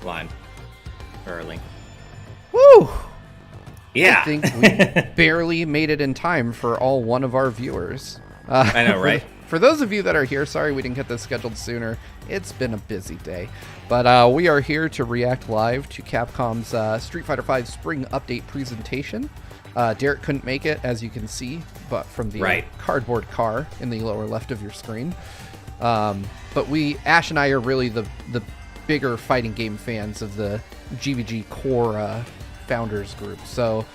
line early. Woo! Yeah. I think we barely made it in time for all one of our viewers. I know, right? For those of you that are here, sorry we didn't get this scheduled sooner. It's been a busy day. But we are here to react live to Capcom's Street Fighter V Spring Update presentation. Derek couldn't make it, as you can see, but from the cardboard car in the lower left of your screen. But Ash and I are really the bigger fighting game fans of the GVG core founders group. So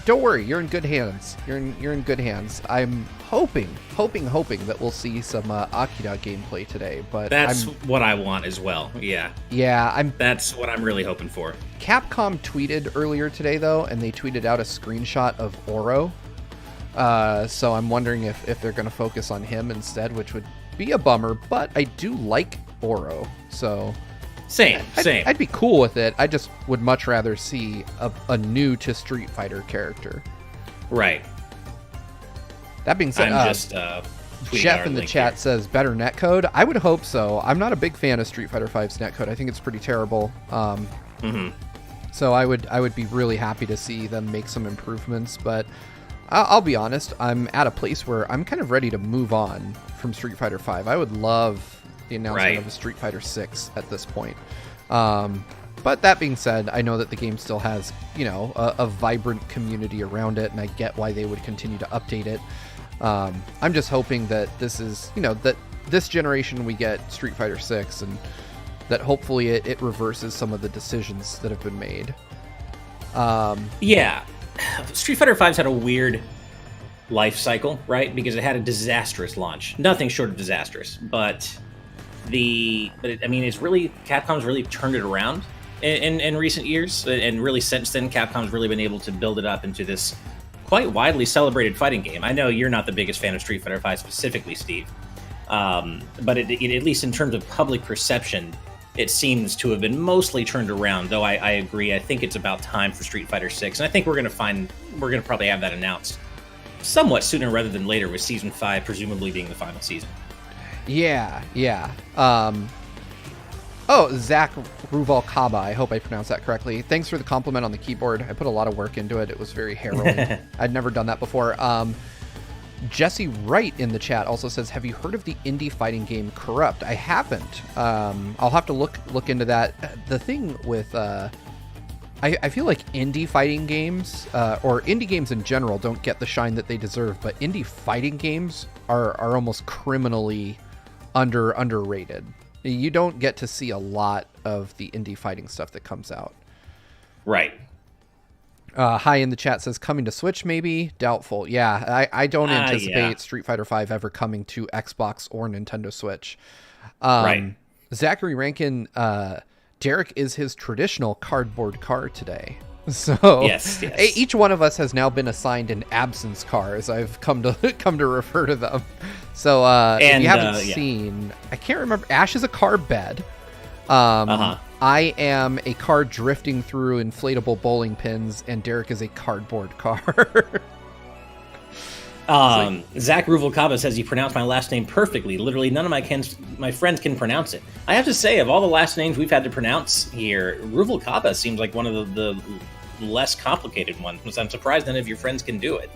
don't worry, you're in good hands. You're in good hands. I'm hoping that we'll see some Akira gameplay today. But that's what I want as well. Yeah. Yeah, that's what I'm really hoping for. Capcom tweeted earlier today though, and they tweeted out a screenshot of Oro. So I'm wondering if they're going to focus on him instead, which would be a bummer. But I do like Oro, so. Same. I'd be cool with it. I just would much rather see a new to Street Fighter character. Right. That being said, I'm just Jeff in the chat says better netcode. I would hope so. I'm not a big fan of Street Fighter V's netcode. I think it's pretty terrible. So I would be really happy to see them make some improvements. But I'll be honest, I'm at a place where I'm kind of ready to move on from Street Fighter V. I would love the announcement of a Street Fighter 6 at this point. But that being said, I know that the game still has, a vibrant community around it, and I get why they would continue to update it. I'm just hoping that this is, that this generation we get Street Fighter 6, and that hopefully it reverses some of the decisions that have been made. Yeah. Street Fighter V's had a weird life cycle, right? Because it had a disastrous launch. Nothing short of disastrous, but it's really, Capcom's really turned it around in recent years, and really since then Capcom's really been able to build it up into this quite widely celebrated fighting game. I know you're not the biggest fan of Street Fighter V specifically, Steve, but at least in terms of public perception, it seems to have been mostly turned around, though I agree. I think it's about time for Street Fighter 6, and I think we're going to probably have that announced somewhat sooner rather than later, with Season 5 presumably being the final season. Yeah. Zach Ruvalcaba, I hope I pronounced that correctly. Thanks for the compliment on the keyboard. I put a lot of work into it. It was very harrowing. I'd never done that before. Jesse Wright in the chat also says, have you heard of the indie fighting game Corrupt? I haven't. I'll have to look into that. The thing with... I feel like indie fighting games, or indie games in general, don't get the shine that they deserve, but indie fighting games are almost criminally underrated. You don't get to see a lot of the indie fighting stuff that comes out. Right. Hi in the chat says, coming to Switch maybe? Doubtful. Yeah, I don't anticipate Street Fighter V ever coming to Xbox or Nintendo Switch. Right. Zachary Rankin... Derek is his traditional cardboard car today. So yes. Each one of us has now been assigned an absence car, as I've come to refer to them. So if you haven't seen, I can't remember. Ash is a car bed. I am a car drifting through inflatable bowling pins, and Derek is a cardboard car. Zach Ruvalcaba says you pronounced my last name perfectly. Literally, none of my friends can pronounce it. I have to say, of all the last names we've had to pronounce here, Ruvalcaba seems like one of the less complicated ones. I'm surprised none of your friends can do it.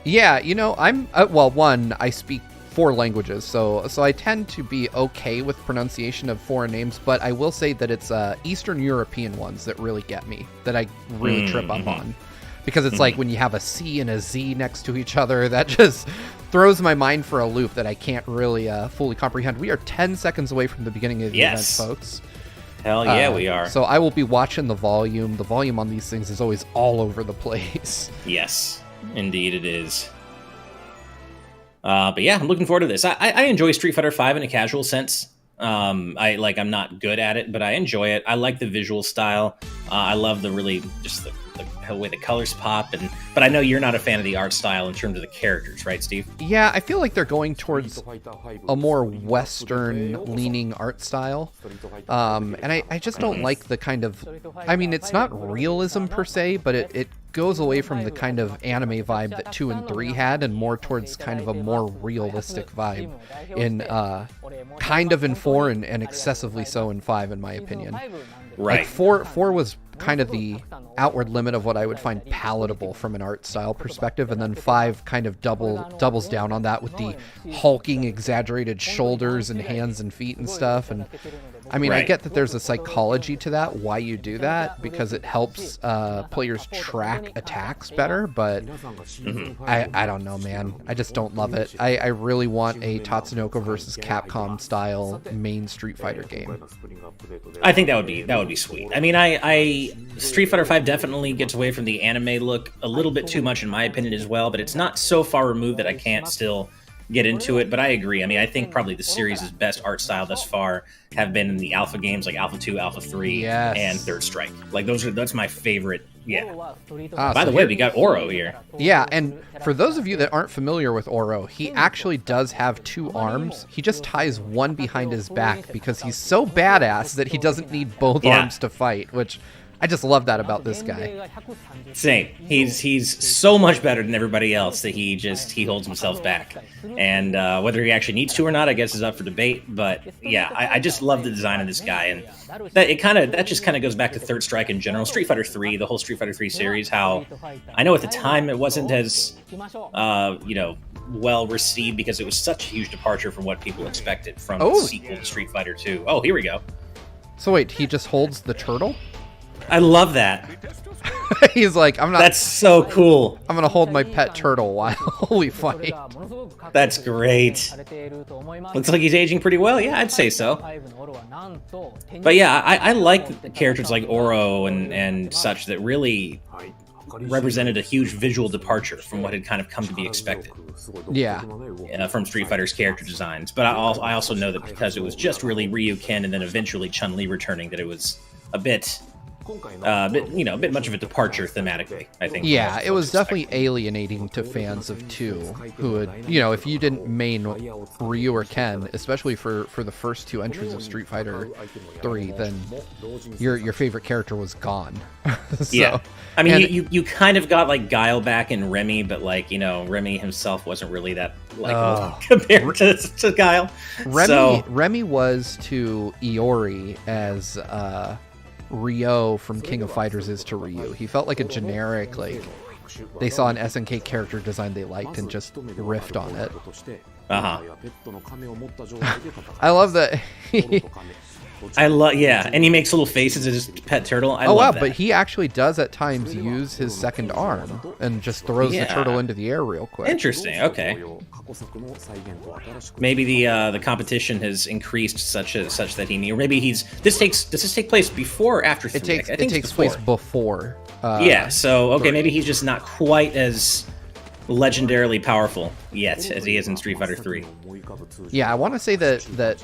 Yeah, I'm one, I speak 4 languages, so I tend to be okay with pronunciation of foreign names, but I will say that it's Eastern European ones that really get me, that I really trip up on. Because it's like when you have a C and a Z next to each other, that just throws my mind for a loop that I can't really fully comprehend. We are 10 seconds away from the beginning of the event, folks. Hell yeah, we are. So I will be watching the volume. The volume on these things is always all over the place. Yes, indeed it is. But yeah, I'm looking forward to this. I enjoy Street Fighter V in a casual sense. I'm not good at it, but I enjoy it. I like the visual style. I love the way the colors pop, but I know you're not a fan of the art style in terms of the characters, right, Steve? Yeah, I feel like they're going towards a more Western-leaning art style, and I just don't like the kind of... I mean, it's not realism per se, but it goes away from the kind of anime vibe that 2 and 3 had, and more towards kind of a more realistic vibe in kind of in 4 and excessively so in 5, in my opinion. Right. Like 4 was kind of the outward limit of what I would find palatable from an art style perspective, and then 5 kind of doubles down on that with the hulking, exaggerated shoulders and hands and feet and stuff. And I mean, I get that there's a psychology to that, why you do that, because it helps players track attacks better, but I don't know, man. I just don't love it. I really want a Tatsunoko versus Capcom style main Street Fighter game. I think that would be sweet. I mean, I Street Fighter V definitely gets away from the anime look a little bit too much, in my opinion, as well, but it's not so far removed that I can't still get into it. But I agree. I mean, I think probably the series' best art style thus far have been in the Alpha games, like Alpha 2, Alpha 3, and Third Strike. Like, that's my favorite. Yeah. By the way, we got Oro here. Yeah, and for those of you that aren't familiar with Oro, he actually does have 2 arms. He just ties one behind his back because he's so badass that he doesn't need both arms to fight, which I just love that about this guy. Same. He's so much better than everybody else that he holds himself back. And whether he actually needs to or not, I guess is up for debate. But yeah, I just love the design of this guy, and that just kind of goes back to Third Strike in general. Street Fighter 3, the whole Street Fighter 3 series. How I know at the time it wasn't as well received because it was such a huge departure from what people expected from the sequel to Street Fighter 2. Oh, here we go. So wait, he just holds the turtle? I love that. He's like, That's so cool. I'm gonna hold my pet turtle while we fight. That's great. Looks like he's aging pretty well. Yeah, I'd say so. But yeah, I like characters like Oro and such that really represented a huge visual departure from what had kind of come to be expected. Yeah. From Street Fighter's character designs. But I also know that because it was just really Ryu, Ken, and then eventually Chun-Li returning, that it was a bit much of a departure thematically, I think. Yeah, it was definitely alienating to fans of 2, who would, if you didn't main Ryu or Ken, especially for the first 2 entries of Street Fighter 3, then your favorite character was gone. So, yeah. I mean, you kind of got like Guile back in Remy, but Remy himself wasn't really that likable compared to Guile. Remy was to Iori as Ryo from King of Fighters is to Ryu. He felt like a generic, they saw an SNK character design they liked and just riffed on it. I love that. And he makes little faces at his pet turtle. I love that. But he actually does at times use his second arm and just throws the turtle into the air real quick. Interesting. Okay. Maybe the competition has increased such that he, or maybe does this take place before or after 3? It takes place before. So maybe he's just not quite as legendarily powerful yet as he is in Street Fighter 3. Yeah, I want to say that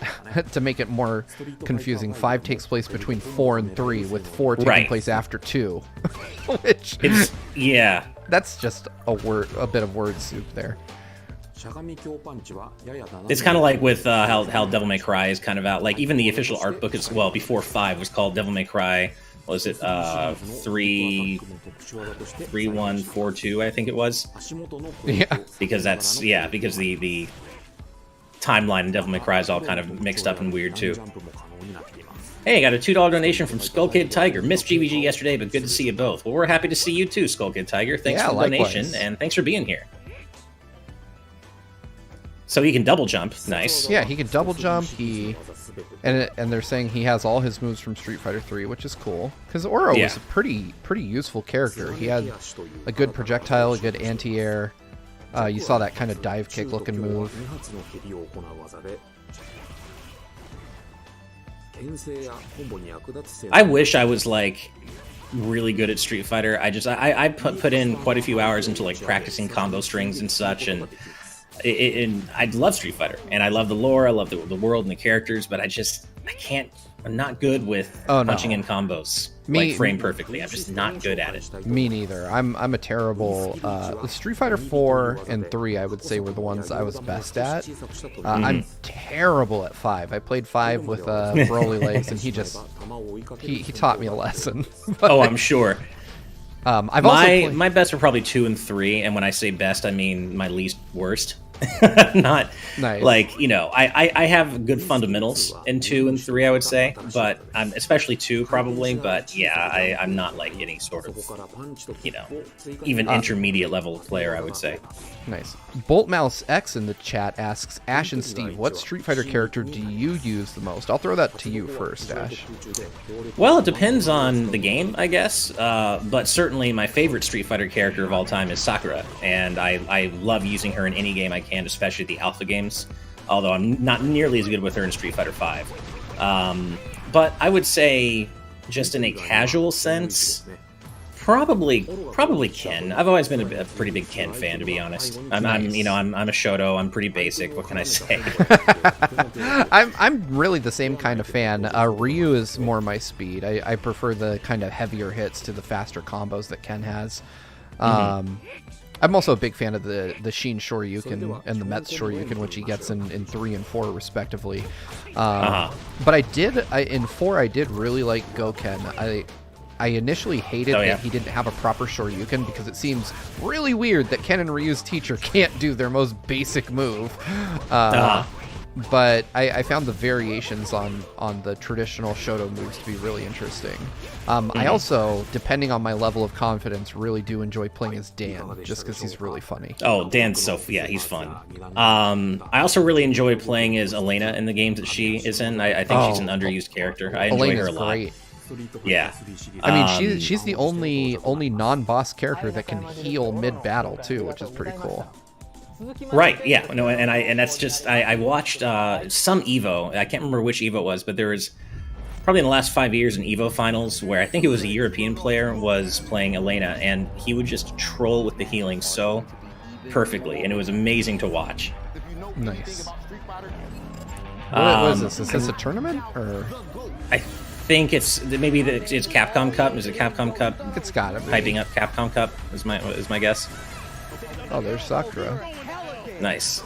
to make it more confusing, 5 takes place between 4 and 3, with 4 taking place after 2. Which that's just a bit of word soup there. It's kind of like with how Devil May Cry is kind of out. Like even the official art book as well before 5 was called Devil May Cry. What was it 3142? I think it was. Yeah. Because the timeline in Devil May Cry is all kind of mixed up and weird too. Hey, I got a $2 donation from Skull Kid Tiger. Missed GVG yesterday, but good to see you both. Well, we're happy to see you too, Skull Kid Tiger. Thanks for the donation, and thanks for being here. So he can double jump. Nice. Yeah, he can double jump. And they're saying he has all his moves from Street Fighter 3, which is cool. Because Oro was a pretty useful character. He had a good projectile, a good anti-air. You saw that kind of dive kick looking move. I wish I was really good at Street Fighter. I put in quite a few hours into practicing combo strings and such, and I love Street Fighter, and I love the lore, I love the world and the characters, but I'm not good with punching in combos frame perfectly. I'm just not good at it. Me neither. I'm a terrible Street Fighter 4 and 3 I would say were the ones I was best at. I'm terrible at 5. I played 5 with Broly Legs, and he taught me a lesson. Oh, I'm sure. I've also played... my best are probably 2 and 3, and when I say best, I mean my least worst. Not nice. Like, you know, I have good fundamentals in 2 and 3, I would say, but especially 2 probably. But yeah, I'm not like any sort of, you know, even intermediate level player, I would say. Nice. Boltmouse X in the chat asks, Ash and Steve, what Street Fighter character do you use the most? I'll throw that to you first, Ash. Well, it depends on the game, I guess. But certainly my favorite Street Fighter character of all time is Sakura, and I love using her in any game I can, especially the alpha games. Although I'm not nearly as good with her in Street Fighter V. But I would say, just in a casual sense, probably Ken. I've always been a pretty big Ken fan, to be honest. I'm a Shoto. I'm pretty basic. What can I say? I'm really the same kind of fan. Ryu is more my speed. I prefer the kind of heavier hits to the faster combos that Ken has. I'm also a big fan of the Sheen Shoryuken and the Mets Shoryuken, which he gets in 3 and 4 respectively. But in 4 I did really like Goken. I initially hated that he didn't have a proper Shoryuken because it seems really weird that Ken and Ryu's teacher can't do their most basic move. But I found the variations on the traditional Shoto moves to be really interesting. I also, depending on my level of confidence, really do enjoy playing as Dan, just because he's really funny. Oh, Dan's he's fun. I also really enjoy playing as Elena in the games that she is in. I think she's an underused character. I enjoy her a lot. Great. Yeah, I mean she's the only non-boss character that can heal mid-battle too, which is pretty cool. Right, yeah, no, and that's just I watched some Evo. I can't remember which Evo it was, but there was probably in the last 5 years in Evo finals where I think it was a European player was playing Elena, and he would just troll with the healing so perfectly, and it was amazing to watch. Nice. What is this? Is this a tournament or? I think it's Capcom Cup. Is it Capcom Cup? It's gotta be. Hyping up Capcom Cup is my guess. Oh, there's Sakura. Nice.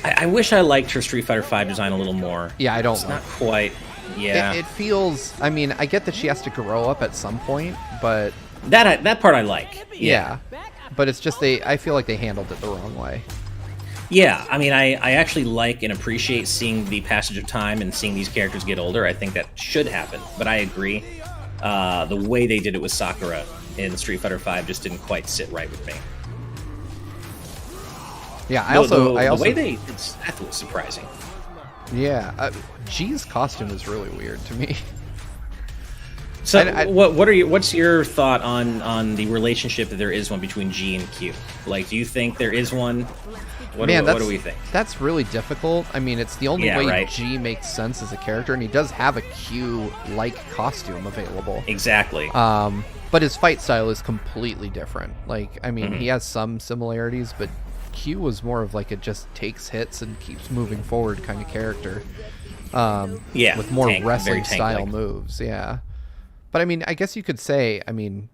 I wish I liked her Street Fighter V design a little more. Yeah, I don't. It's not quite. Yeah. It feels. I mean, I get that she has to grow up at some point, but that part I like. Yeah. But it's just I feel like they handled it the wrong way. Yeah, I mean, I actually like and appreciate seeing the passage of time and seeing these characters get older. I think that should happen, but I agree. The way they did it with Sakura in Street Fighter V just didn't quite sit right with me. Yeah, the way they did that was surprising. Yeah, G's costume is really weird to me. So, what's your thought on the relationship that there is one between G and Q? Like, do you think there is one? What do we think? That's really difficult. I mean, it's the only way G makes sense as a character, and he does have a Q-like costume available. Exactly. But his fight style is completely different. Like, I mean, he has some similarities, but Q was more of like a just takes hits and keeps moving forward kind of character. With more wrestling style moves. Yeah. But I mean, I guess you could say, I mean,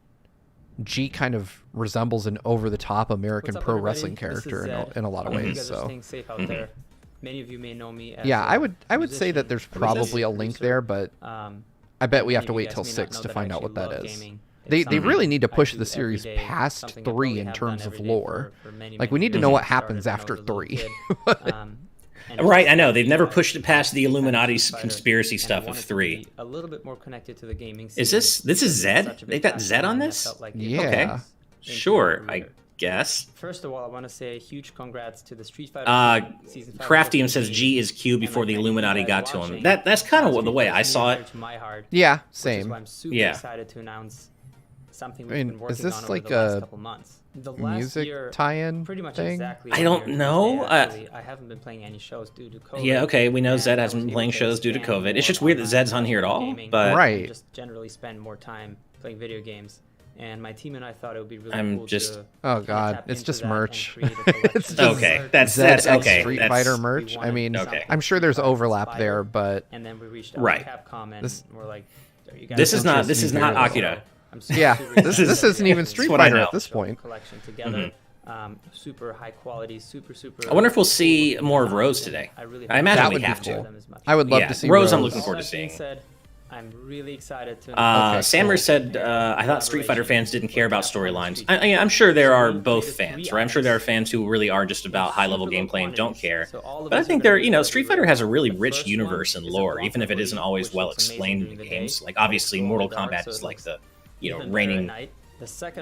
G kind of resembles an over-the-top American pro wrestling character in a lot of ways. So, many of you may know me as I would say that there's probably a link there, but I bet we have to wait till 6 to find out what that is. They really need to push the series past 3 in terms of lore. Like, we need to know what happens after 3. Right, I know. They've never pushed it past the Illuminati's conspiracy stuff of 3. A little bit more connected to the gaming scene. Is this is Zed? They've got Zed on this? Yeah. Okay. Sure, I guess. First of all, I want to say a huge congrats to the Street Fighter season 5. Craftium says G is Q before the Illuminati got to him. That's kind of the way I saw it. Yeah, same. I'm super excited to announce something we've been working is this on like over the last couple months. The last music year, tie-in pretty much thing? exactly I don't know. I haven't been playing any shows due to COVID. Yeah, okay, we know Zed hasn't been playing shows due to COVID. It's just weird that Zed's on here at all, but right. Just generally spend more time playing video games. And my team and I thought it would be really cool to oh god, it's just merch. It's just okay. That's okay. Street Fighter merch. I mean, I'm sure there's overlap there, but and then we reached out to Capcom and we're like, are you guys this is not Akira. Yeah, this isn't even Street Fighter at this point. Collection together. Super high quality, super. I wonder if we'll see more of Rose today. I imagine we have to. I would love to see Rose. I'm looking forward to seeing. I'm really excited to. Sammer said, I thought Street Fighter fans didn't care about storylines. I'm sure there are both fans, right? I'm sure there are fans who really are just about high-level gameplay and don't care. But I think Street Fighter has a really rich universe and lore, even if it isn't always well explained in the games. Like, obviously, Mortal Kombat is like the, reigning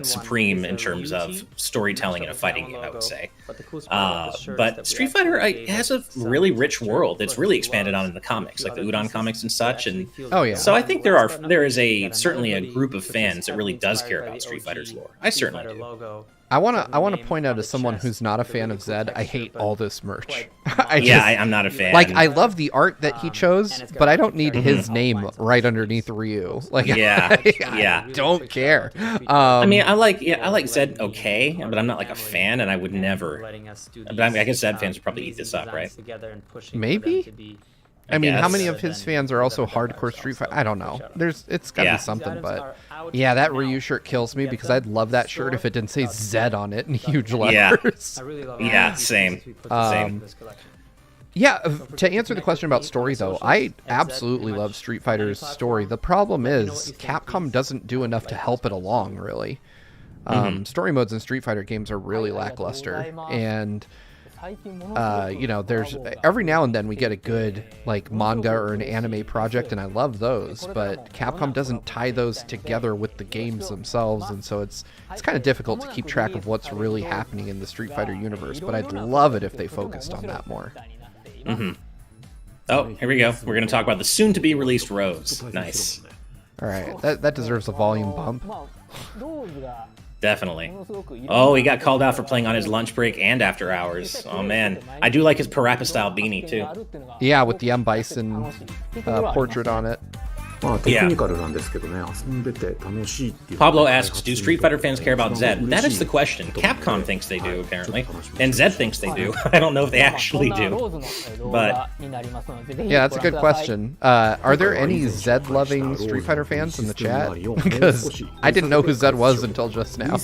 supreme in terms of storytelling in a fighting game, I would say. But Street Fighter has a really rich world. It's really expanded on in the comics, like the Udon comics and such. And so I think there is certainly a group of fans that really does care about Street Fighter's lore. I certainly do. I want to point out, as someone who's not a fan of Zed, I hate all this merch. I'm not a fan. Like, I love the art that he chose, but I don't need his name right underneath Ryu. Like, I don't care. I like Zed okay, but I'm not like a fan, and I would never. But I guess Zed fans would probably eat this up, right? Maybe. I mean, how many of his fans are also hardcore Street Fighter? I don't know. It's gotta be something, but yeah, that Ryu shirt kills me because I'd love that shirt if it didn't say Zed on it in huge letters. Same. Yeah, to answer the question about story, though, I absolutely love Street Fighter's story. The problem is Capcom doesn't do enough to help it along, really. Story modes in Street Fighter games are really lackluster, and there's every now and then we get a good like manga or an anime project, and I love those, but Capcom doesn't tie those together with the games themselves, and so it's kind of difficult to keep track of what's really happening in the Street Fighter universe. But I'd love it if they focused on that more. Oh, here we go. We're going to talk about the soon-to-be released Rose. Nice. All right, that deserves a volume bump. Definitely. Oh, he got called out for playing on his lunch break and after hours. Oh, man. I do like his Parappa-style beanie, too. Yeah, with the M. Bison portrait on it. Pablo asks, do Street Fighter fans care about Zed? That is the question. Capcom thinks they do, apparently. And Zed thinks they do. I don't know if they actually do. But yeah, that's a good question. Are there any Zed-loving Street Fighter fans in the chat? Because I didn't know who Zed was until just now.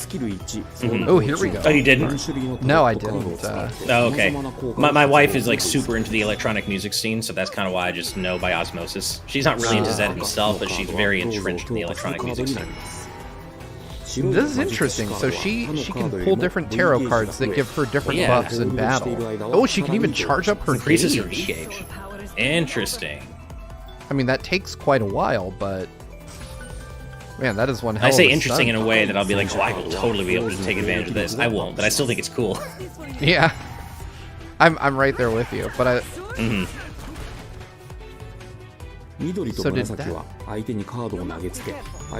Oh, here we go. Oh, you didn't? No, I didn't. Oh, okay. My wife is like super into the electronic music scene, so that's kind of why I just know by osmosis. She's not really into Zed himself, but she's very entrenched in the electronic music scene. This is interesting. So she can pull different tarot cards that give her different buffs in battle. Oh, she can even charge up her increases gauge. her E-gauge. Interesting. I mean, that takes quite a while, but man, that is one hell I say of a interesting stunt. in a way that I'll be like, oh, I will totally be able to take advantage of this. I won't, but I still think it's cool. Yeah, I'm right there with you, but I. So did that.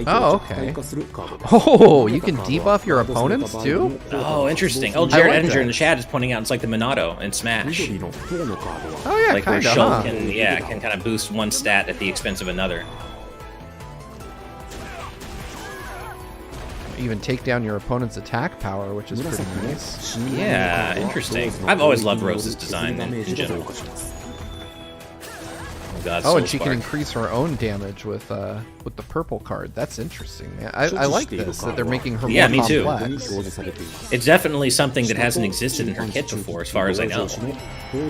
Oh, okay. Oh, you can debuff your opponents too? Oh, interesting. Oh, Jared like Edinger that. in the chat is pointing out it's like the Minato in Smash. Oh yeah, Like where kinda, Shulk huh? can kind of boost one stat at the expense of another. Even take down your opponent's attack power, which is pretty nice. Yeah, interesting. I've always loved Rose's design in general. Oh, God, Oh, Soul and she can Spark. increase her own damage with the purple card. That's interesting, man. I like this, that they're making her Yeah, more me too. complex. It's definitely something that hasn't existed in her kit before, as far as I know.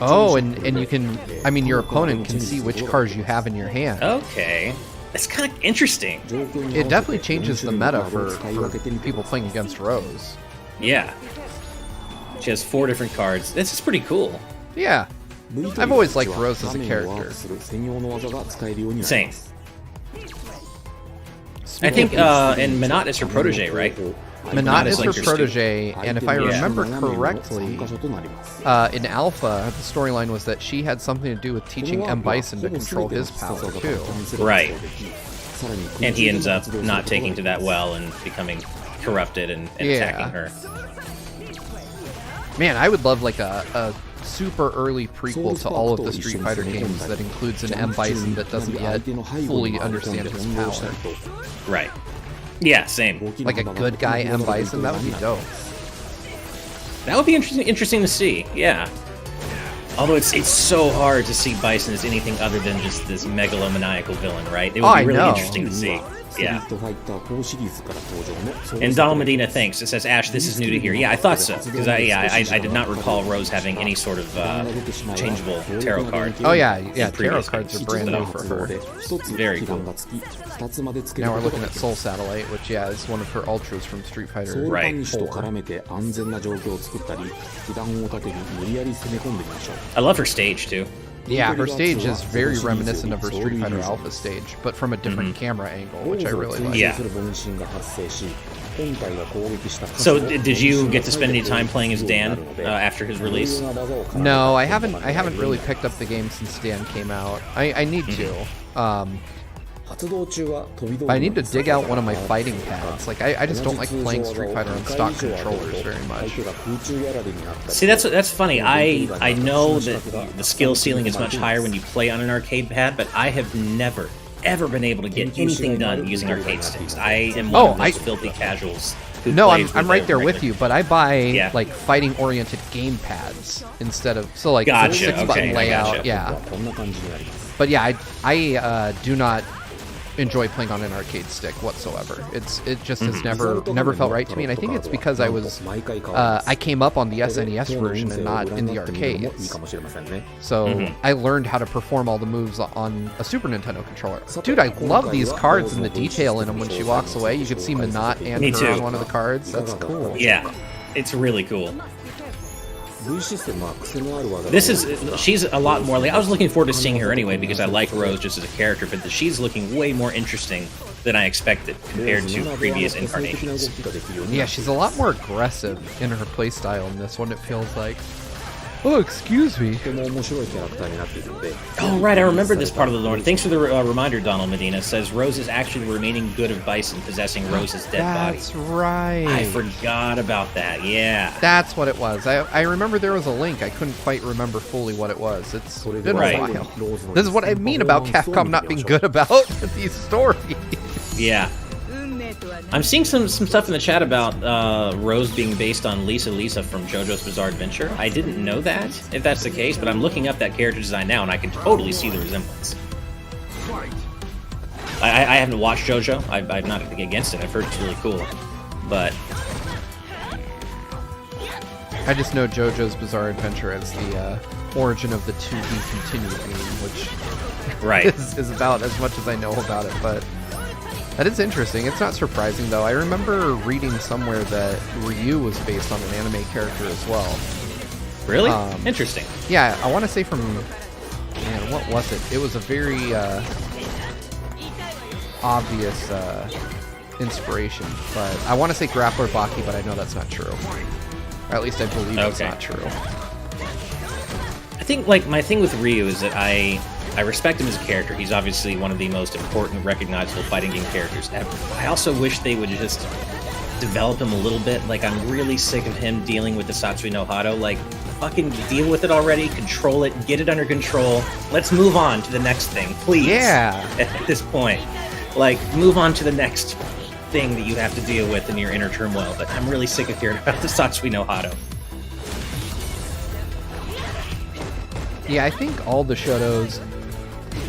Oh, and you can, I mean, your opponent can see which cards you have in your hand. Okay. That's kind of interesting. It definitely changes the meta for people playing against Rose. Yeah. She has 4 different cards. This is pretty cool. Yeah. I've always liked Rose as a character. Same. I think, and Minot is her protege, right? Minot is her like your protege, and if I Yeah. remember correctly, in Alpha, the storyline was that she had something to do with teaching M. Bison to control his power, too. Right. And he ends up not taking to that well and becoming corrupted and attacking her. Man, I would love like a super early prequel to all of the Street Fighter games that includes an M. Bison that doesn't yet fully understand his power. Right. Yeah, same. Like a good guy M. Bison, that would be dope. That would be interesting to see, yeah. Although it's so hard to see Bison as anything other than just this megalomaniacal villain, right? It would be really interesting to see. Yeah. And Donald Medina thanks. It says, Ash, this is new to here. Yeah, I thought so, because I did not recall Rose having any sort of changeable tarot card. Oh yeah, tarot cards are brand new for her. Very cool. Now we're looking at Soul Satellite, which is one of her ultras from Street Fighter. Right. 4. I love her stage too. Yeah, her stage is very reminiscent of her Street Fighter Alpha stage, but from a different camera angle, which I really like. Yeah. So, did you get to spend any time playing as Dan after his release? No, I haven't really picked up the game since Dan came out. I need to. I need to dig out one of my fighting pads. Like I just don't like playing Street Fighter on stock controllers very much. See, that's funny. I know that the skill ceiling is much higher when you play on an arcade pad, but I have never ever been able to get anything done using arcade sticks. I am one of those filthy casuals. No, I'm right there with you, but I buy like fighting oriented game pads instead of like 6-button layout. Yeah. But yeah, I do not enjoy playing on an arcade stick whatsoever. It just has never felt right to me, and I think it's because I came up on the SNES version and not in the arcades. So I learned how to perform all the moves on a Super Nintendo controller. Dude, I love these cards and the detail in them. When she walks away, you can see Minot and her on one of the cards. That's cool. Yeah, it's really cool. She's a lot more like, I was looking forward to seeing her anyway because I like Rose just as a character, but she's looking way more interesting than I expected compared to previous incarnations. Yeah, she's a lot more aggressive in her playstyle in this one, it feels like. Oh, excuse me. Oh, right, I remember this part of the lore. Thanks for the reminder, Donald Medina. Says Rose is actually the remaining good of Bison possessing Rose's dead body. That's right. I forgot about that, yeah. That's what it was. I remember there was a link. I couldn't quite remember fully what it was. It's been a while. This is what I mean about Capcom not being good about these stories. Yeah. I'm seeing some stuff in the chat about Rose being based on Lisa from JoJo's Bizarre Adventure. I didn't know that, if that's the case, but I'm looking up that character design now, and I can totally see the resemblance. I haven't watched JoJo. I'm not against it. I've heard it's really cool, but I just know JoJo's Bizarre Adventure as the origin of the 2D continued game, which is about as much as I know about it, but that is interesting. It's not surprising, though. I remember reading somewhere that Ryu was based on an anime character as well. Really? Interesting. Yeah, I want to say from... Man, what was it? It was a very obvious inspiration, but I want to say Grappler Baki, but I know that's not true. Or at least I believe it's not true. I think, like, my thing with Ryu is that I respect him as a character. He's obviously one of the most important, recognizable fighting game characters ever. I also wish they would just develop him a little bit. Like, I'm really sick of him dealing with the Satsui no Hado. Like, fucking deal with it already, control it, get it under control. Let's move on to the next thing, please. Yeah. At this point. Like, move on to the next thing that you have to deal with in your inner turmoil. But I'm really sick of hearing about the Satsui no Hado. Yeah, I think all the Shotos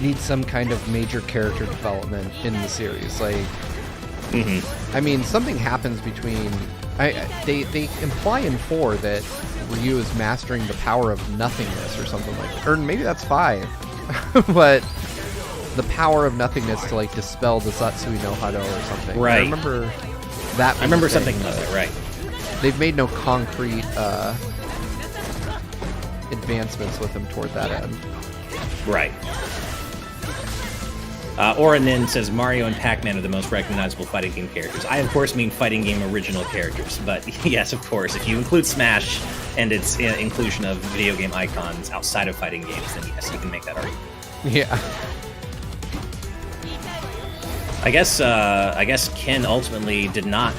need some kind of major character development in the series. Like, I mean, something happens between... They imply in 4 that Ryu is mastering the power of nothingness or something like that. Or maybe that's 5. But the power of nothingness to, like, dispel the Satsui no Hado or something. Right. I remember that. I remember something about that, right. They've made no concrete advancements with him toward that end. Right. Oranin says Mario and Pac-Man are the most recognizable fighting game characters. I, of course, mean fighting game original characters, but yes, of course, if you include Smash and its inclusion of video game icons outside of fighting games, then yes, you can make that argument. Yeah. I guess Ken ultimately did not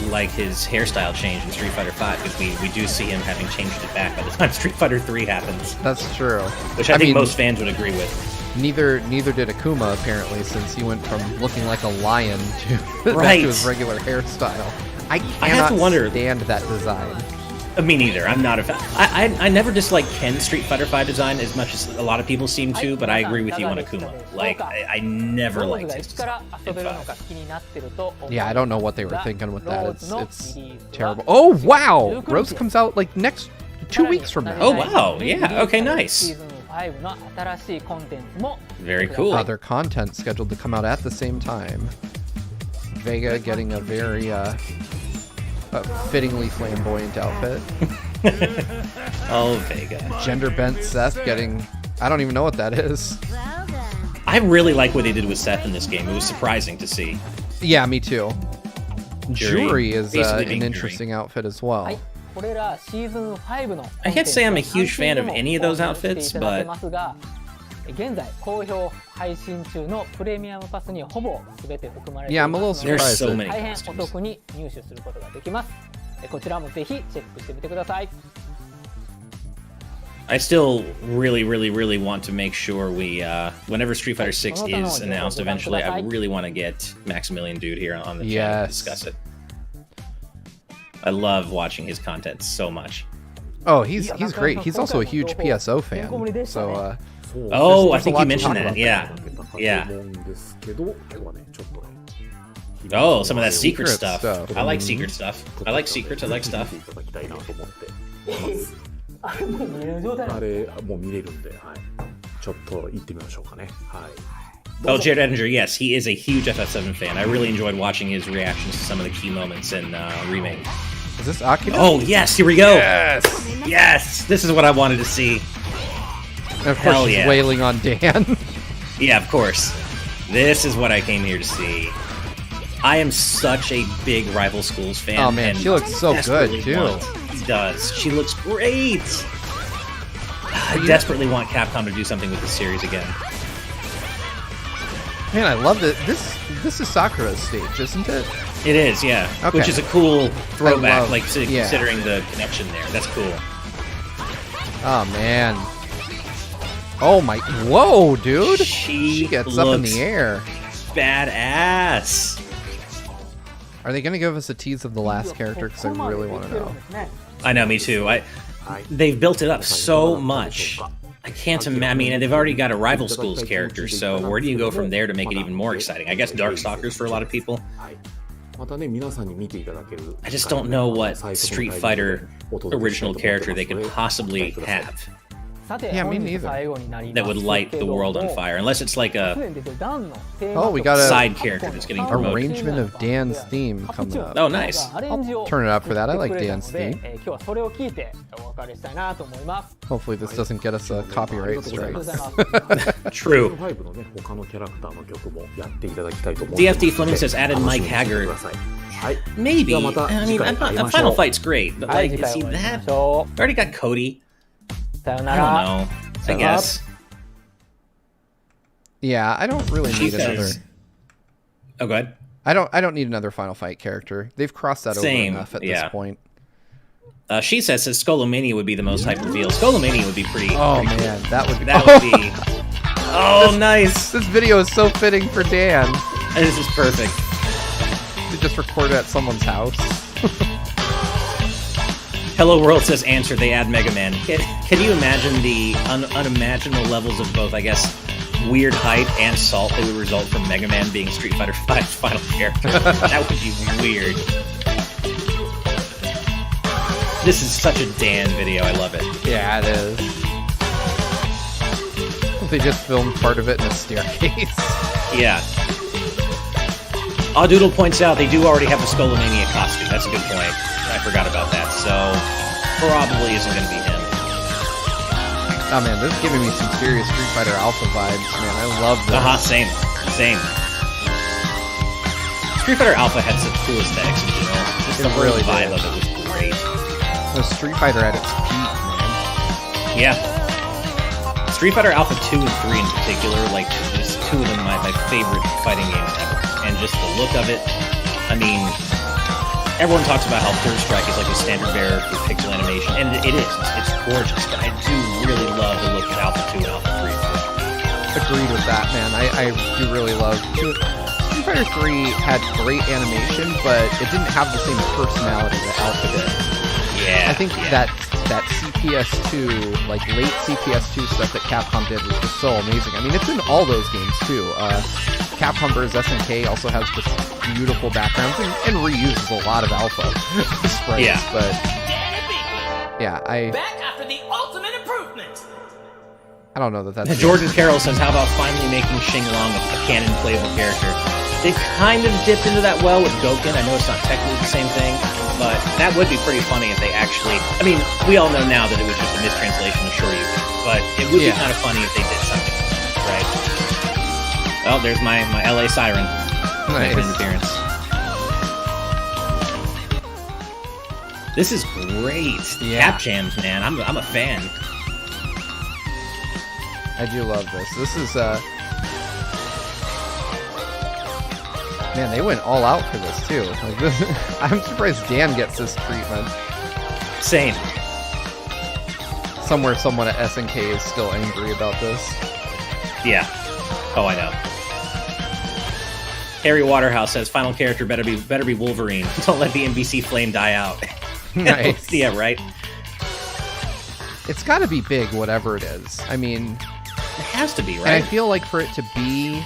like his hairstyle change in Street Fighter V, because we do see him having changed it back by the time Street Fighter 3 happens. That's true. Which I think most fans would agree with. Neither did Akuma, apparently, since he went from looking like a lion to, back to his regular hairstyle. I cannot stand that design. Me neither. I'm not a fan. I never disliked Ken's Street Fighter V design as much as a lot of people seem to, but I agree with you on Akuma. Like, I never liked his design in 5. Yeah, I don't know what they were thinking with that. It's terrible. Oh, wow! Rose comes out, like, next 2 weeks from now. Oh, wow. Yeah, okay, nice. Very cool. Other content scheduled to come out at the same time. Vega getting a very fittingly flamboyant outfit. Oh, Vega. Gender bent Seth getting... I don't even know what that is. I really like what they did with Seth in this game. It was surprising to see. Yeah, me too. Jury is basically an being interesting outfit as well. I can't say I'm a huge fan of any of those outfits, but... Yeah, I'm a little surprised. There's so many costumes. I still really want to make sure we, whenever Street Fighter 6 is announced eventually, I really want to get Maximilian Dude here on the channel to discuss it. I love watching his content so much. Oh, he's great. He's also a huge PSO fan. So, oh, I think you mentioned that. Yeah. Yeah. Oh, some of that secret stuff. I like secret stuff. I like secrets. I like stuff. Oh, Jared Edinger, yes, he is a huge FF7 fan. I really enjoyed watching his reactions to some of the key moments in Remake. Is this Akira? Oh, yes, here we go! Yes! Yes! This is what I wanted to see. And of course, she's wailing on Dan. Yeah, of course. This is what I came here to see. I am such a big Rival Schools fan. Oh, man, she looks so good, too. She does. She looks great! I desperately want Capcom to do something with this series again. Man, I love it. This is Sakura's stage, isn't it? It is, yeah. Okay. Which is a cool throwback, considering the connection there. That's cool. Oh, man. Oh, my... Whoa, dude! She gets up in the air. Badass! Are they going to give us a tease of the last character? Because I really want to know. I know, me too. They've built it up so much. I can't imagine. I mean, they've already got a Rival Schools character, so where do you go from there to make it even more exciting? I guess Darkstalkers for a lot of people. I just don't know what Street Fighter original character they could possibly have. Yeah, me neither. That would light the world on fire, unless it's like a we got a side character that's getting promoted. Arrangement of Dan's theme coming up. Oh, nice. I'll turn it up for that. I like Dan's theme. Hopefully this doesn't get us a copyright strike. True. DFD Fleming says added Mike Haggard. Maybe. I mean, a Final Fight's great, but like, see that? Already got Cody. I don't know. I guess. Yeah, I don't really need another. Oh, go ahead. I don't need another Final Fight character. They've crossed that over enough at this point. She says Skullomania would be the most hype reveal. Skullomania would be pretty. Oh pretty man, cool. that would be. Oh, nice. This video is so fitting for Dan. This is perfect. They just recorded at someone's house. Hello World says answer, they add Mega Man. Can you imagine the unimaginable levels of both, I guess, weird hype and salt that would result from Mega Man being Street Fighter V's final character? That would be weird. This is such a Dan video, I love it. Yeah, it is. They just filmed part of it in a staircase. Yeah. Doodle points out they do already have the Skullomania costume. That's a good point. I forgot about that, so probably isn't going to be him. Oh man, this is giving me some serious Street Fighter Alpha vibes, man. I love this. Same. Street Fighter Alpha had some cool aesthetics in general. Just the whole vibe of it was great. The Street Fighter at its peak, man. Yeah. Street Fighter Alpha 2 and 3 in particular, like, just two of them my favorite fighting games ever. And just the look of it, I mean, everyone talks about how Third Strike is like the standard bearer for pixel animation, and it is. It's gorgeous, but I do really love the look of Alpha 2 and Alpha 3. Agreed with that, man. I do really love... Street Fighter 3 had great animation, but it didn't have the same personality that Alpha did. Yeah. I think that CPS2, like late CPS2 stuff that Capcom did was just so amazing. I mean, it's in all those games too. Capcom vs. SNK also has just beautiful backgrounds and reuses a lot of alpha sprites. Yeah. But yeah, back after the ultimate improvement. I don't know that's Jordan Carroll says, how about finally making Xinglong a canon playable character? They've kind of dipped into that well with Gouken. I know it's not technically the same thing, but that would be pretty funny if they actually... I mean, we all know now that it was just a mistranslation of Shoryuken, but it would be kind of funny if they did something, right? Well, there's my LA Siren. Nice. Appearance. This is great. Cap jams, man. I'm a fan. I do love this. This is man, they went all out for this too. Like this, I'm surprised Dan gets this treatment. Same. Somewhere someone at SNK is still angry about this. Yeah. Oh, I know. Harry Waterhouse says final character better be Wolverine. Don't let the NBC flame die out. Nice. Yeah, right. It's got to be big, whatever it is. I mean, it has to be, right? And I feel like for it to be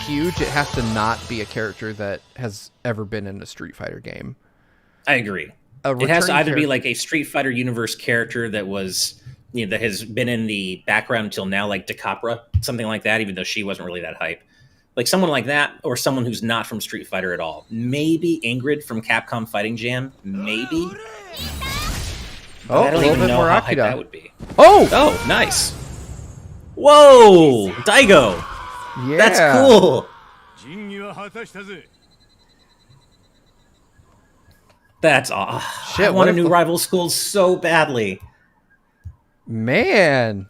huge, it has to not be a character that has ever been in a Street Fighter game. I agree. It has to either be like a Street Fighter universe character that was, that has been in the background until now, like Decapra, something like that, even though she wasn't really that hype. Like someone like that, or someone who's not from Street Fighter at all. Maybe Ingrid from Capcom Fighting Jam. Maybe. Oh, I don't a little even bit know more how Akira. hype that would be. Oh, nice. Whoa, Daigo. Yeah, that's cool. That's awesome. Shit, I want a new rival school so badly. Man,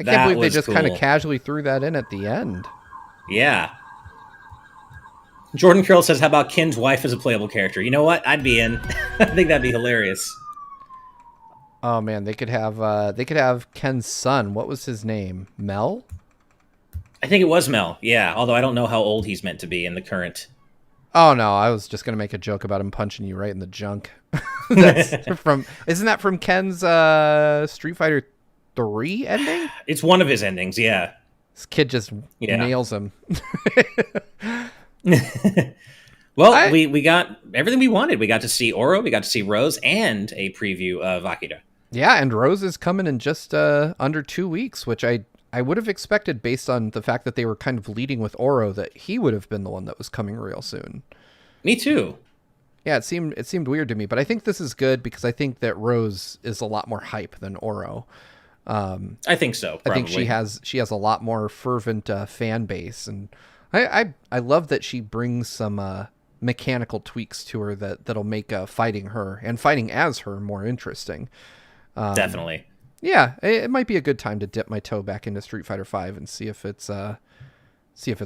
I can't believe they just kind of cool. casually threw that in at the end. Yeah. Jordan Carroll says, how about Ken's wife as a playable character? You know what? I'd be in. I think that'd be hilarious. Oh man, they could have Ken's son. What was his name? Mel? I think it was Mel. Yeah, although I don't know how old he's meant to be in the current. Oh no, I was just gonna make a joke about him punching you right in the junk. Isn't that from Ken's Street Fighter 3 ending? It's one of his endings, yeah. This kid just nails him. Well, we got everything we wanted. We got to see Oro, we got to see Rose, and a preview of Akira. Yeah, and Rose is coming in just under 2 weeks, which I would have expected based on the fact that they were kind of leading with Oro that he would have been the one that was coming real soon. Me too. Yeah, it seemed weird to me, but I think this is good because I think that Rose is a lot more hype than Oro. I think so. Probably. I think she has a lot more fervent fan base, and I love that she brings some mechanical tweaks to her that'll make fighting her and fighting as her more interesting. Definitely. Yeah, it might be a good time to dip my toe back into Street Fighter V and see if it's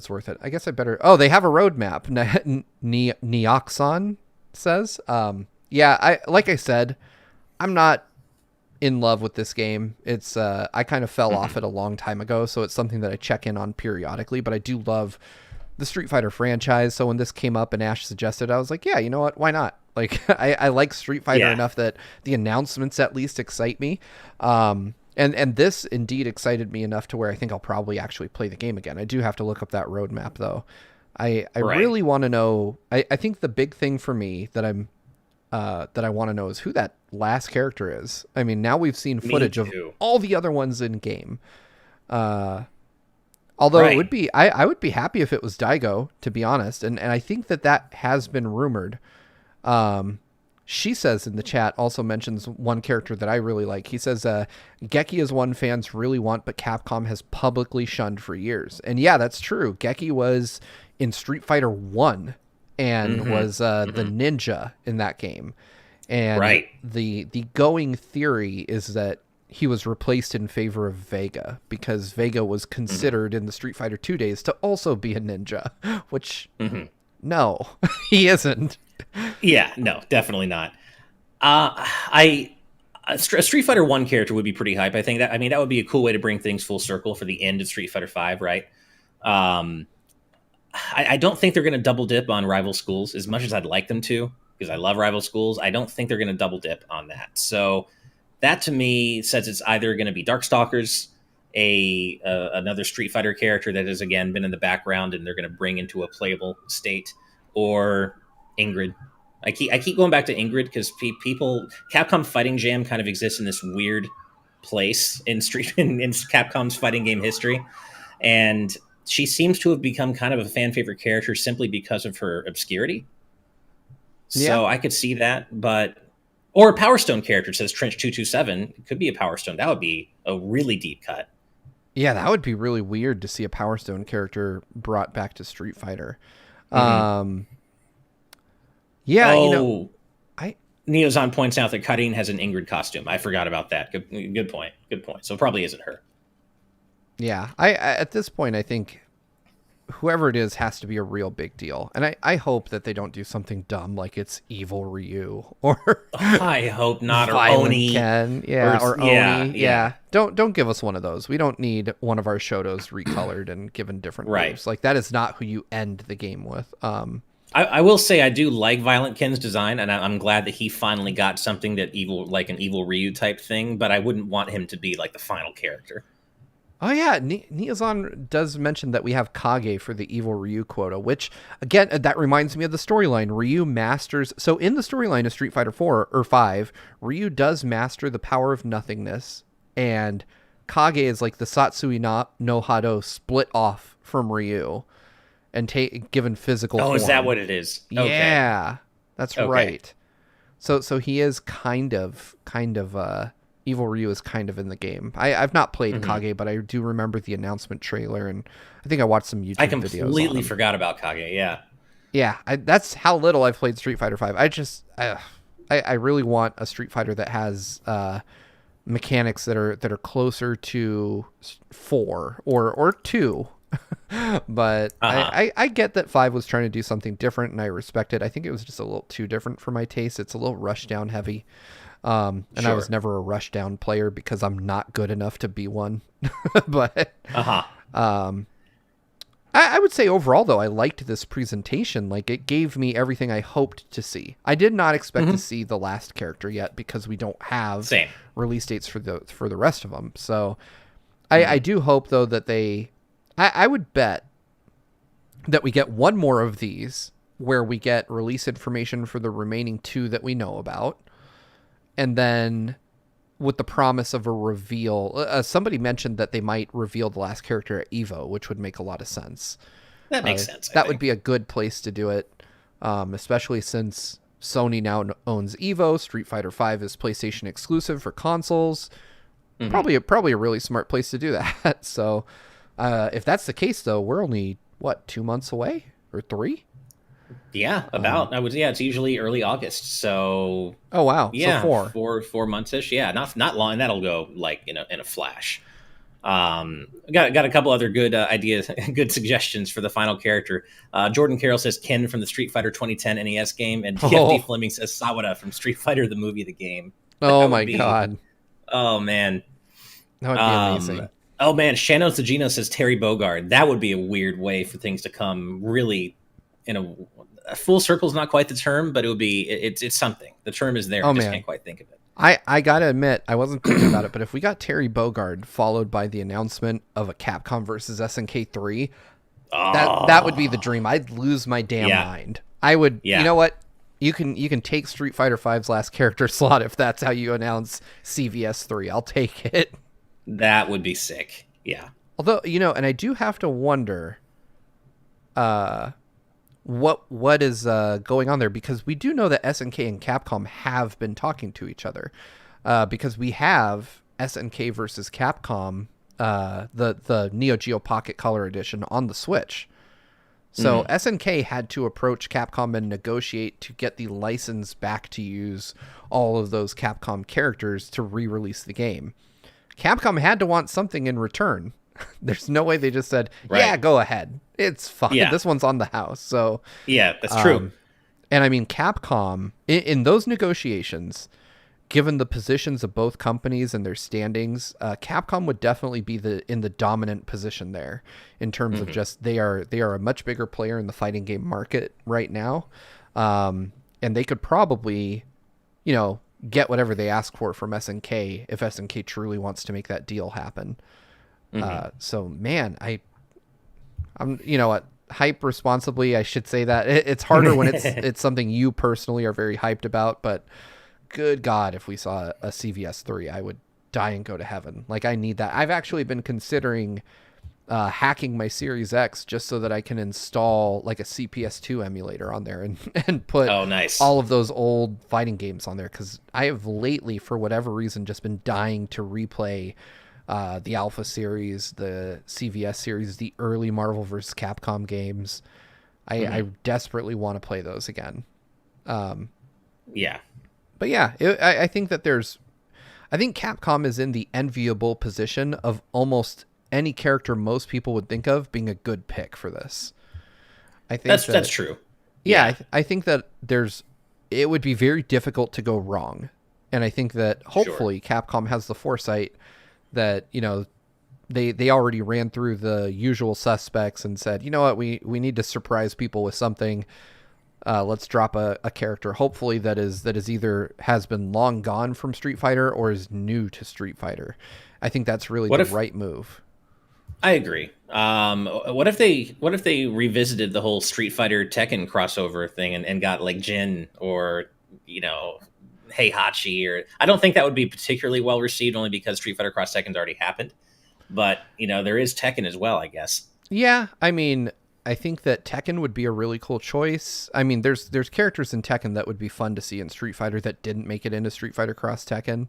worth it. I guess I better. Oh, they have a roadmap. Neoxon says. Yeah, like I said, I'm not in love with this game. It's I kind of fell off it a long time ago, so it's something that I check in on periodically, but I do love the Street Fighter franchise. So when this came up and Ash suggested, I was like, yeah, you know what? Why not? Like I like Street Fighter enough that the announcements at least excite me. And this indeed excited me enough to where I think I'll probably actually play the game again. I do have to look up that roadmap though. I really want to know. I think the big thing for me that I want to know is who that last character is. I mean, now we've seen footage of all the other ones in game. Although it would be, I would be happy if it was Daigo, to be honest. And I think that has been rumored. She says in the chat, also mentions one character that I really like. He says, Geki is one fans really want, but Capcom has publicly shunned for years. And yeah, that's true. Geki was in Street Fighter 1 and was the ninja in that game. And the going theory is that he was replaced in favor of Vega because Vega was considered in the Street Fighter 2 days to also be a ninja, which no, he isn't. Yeah, no, definitely not. A Street Fighter 1 character would be pretty hype. I think that would be a cool way to bring things full circle for the end of Street Fighter 5, right? I don't think they're going to double dip on rival schools as much as I'd like them to. because I love rival schools. I don't think they're going to double dip on that. So that to me says it's either going to be Darkstalkers, another Street Fighter character that has again been in the background and they're going to bring into a playable state, or Ingrid. I keep going back to Ingrid because Capcom Fighting Jam kind of exists in this weird place in Capcom's fighting game history, and she seems to have become kind of a fan favorite character simply because of her obscurity. So I could see that, or a Power Stone character, says Trench227. It could be a Power Stone. That would be a really deep cut. Yeah, that would be really weird to see a Power Stone character brought back to Street Fighter. Mm-hmm. Neozon points out that Karin has an Ingrid costume. I forgot about that. Good point. So it probably isn't her. Yeah, I at this point, I think whoever it is has to be a real big deal. And I hope that they don't do something dumb like it's Evil Ryu or I hope not, or Violent Oni. Ken. Or Oni. Yeah. Don't give us one of those. We don't need one of our Shotos recolored and given different moves. Like, that is not who you end the game with. I will say I do like Violent Ken's design, and I'm glad that he finally got something that like an Evil Ryu type thing, but I wouldn't want him to be like the final character. Oh yeah, Neozon does mention that we have Kage for the Evil Ryu quota, which, again, that reminds me of the storyline. Ryu masters... So in the storyline of Street Fighter 4 or 5, Ryu does master the power of nothingness, and Kage is like the Satsui no Hado split off from Ryu and given physical form. Is that what it is? Okay. Yeah, that's right. So he is kind of Evil Ryu is kind of in the game. I've not played Kage, but I do remember the announcement trailer, and I think I watched some YouTube videos. I completely forgot about Kage, yeah. Yeah, that's how little I've played Street Fighter 5. I really want a Street Fighter that has mechanics that are closer to 4 or 2. But I get that 5 was trying to do something different, and I respect it. I think it was just a little too different for my taste. It's a little rushdown heavy. And I was never a rushdown player because I'm not good enough to be one. But I would say overall, though, I liked this presentation. Like, it gave me everything I hoped to see. I did not expect to see the last character yet because we don't have release dates for the rest of them. So I do hope, though, that I would bet that we get one more of these where we get release information for the remaining 2 that we know about. And then with the promise of a reveal, somebody mentioned that they might reveal the last character at EVO, which would make a lot of sense. That makes sense. That would be a good place to do it, especially since Sony now owns EVO. Street Fighter V is PlayStation exclusive for consoles. Probably a really smart place to do that. So if that's the case, though, we're only, 2 months away or 3? Yeah, it's usually early August. So oh wow, yeah, so 4 months-ish. Yeah, not long. That'll go like in a flash. Got a couple other good ideas, good suggestions for the final character. Jordan Carroll says Ken from the Street Fighter 2010 NES game, and DFD Fleming says Sawada from Street Fighter the movie, the game. Oh my god. Oh man, that would be amazing. Oh man, Shanos the Geno says Terry Bogard. That would be a weird way for things to come really in a full circle is not quite the term, but it's something. The term is there. I just can't quite think of it. I gotta admit, I wasn't thinking about it, but if we got Terry Bogard followed by the announcement of a Capcom versus SNK 3, that would be the dream. I'd lose my damn mind. I would. You know what? You can take Street Fighter V's last character slot if that's how you announce CVS 3. I'll take it. That would be sick. Yeah. Although, and I do have to wonder what is going on there, because we do know that SNK and Capcom have been talking to each other, because we have SNK versus Capcom, the Neo Geo Pocket Color Edition on the Switch. So SNK had to approach Capcom and negotiate to get the license back to use all of those Capcom characters to re-release the game. Capcom had to want something in return. There's no way they just said, yeah, go ahead. It's fine. Yeah. This one's on the house. So yeah, that's true. And I mean, Capcom, in those negotiations, given the positions of both companies and their standings, Capcom would definitely be in the dominant position there in terms of just they are a much bigger player in the fighting game market right now. and they could probably, get whatever they ask for from SNK if SNK truly wants to make that deal happen. So man, I'm hype responsibly. I should say that it's harder when it's something you personally are very hyped about, but good God, if we saw a CVS 3, I would die and go to heaven. Like, I need that. I've actually been considering hacking my Series X just so that I can install like a CPS2 emulator on there and put all of those old fighting games on there, because I have lately, for whatever reason, just been dying to replay the Alpha series, the CVS series, the early Marvel vs. Capcom games. I desperately want to play those again. But yeah, I think that I think Capcom is in the enviable position of almost any character most people would think of being a good pick for this. I think that's true. Yeah, I think that it would be very difficult to go wrong. And I think that hopefully Capcom has the foresight that, they already ran through the usual suspects and said, you know what, we need to surprise people with something. Let's drop a character, hopefully that is either has been long gone from Street Fighter or is new to Street Fighter. I think that's really the right move. I agree. What if they revisited the whole Street Fighter Tekken crossover thing and got like Jin or Heihachi? Or I don't think that would be particularly well received, only because Street Fighter Cross Tekken's already happened. But there is Tekken as well, I guess. Yeah, I mean, I think that Tekken would be a really cool choice. I mean, there's characters in Tekken that would be fun to see in Street Fighter that didn't make it into Street Fighter Cross Tekken.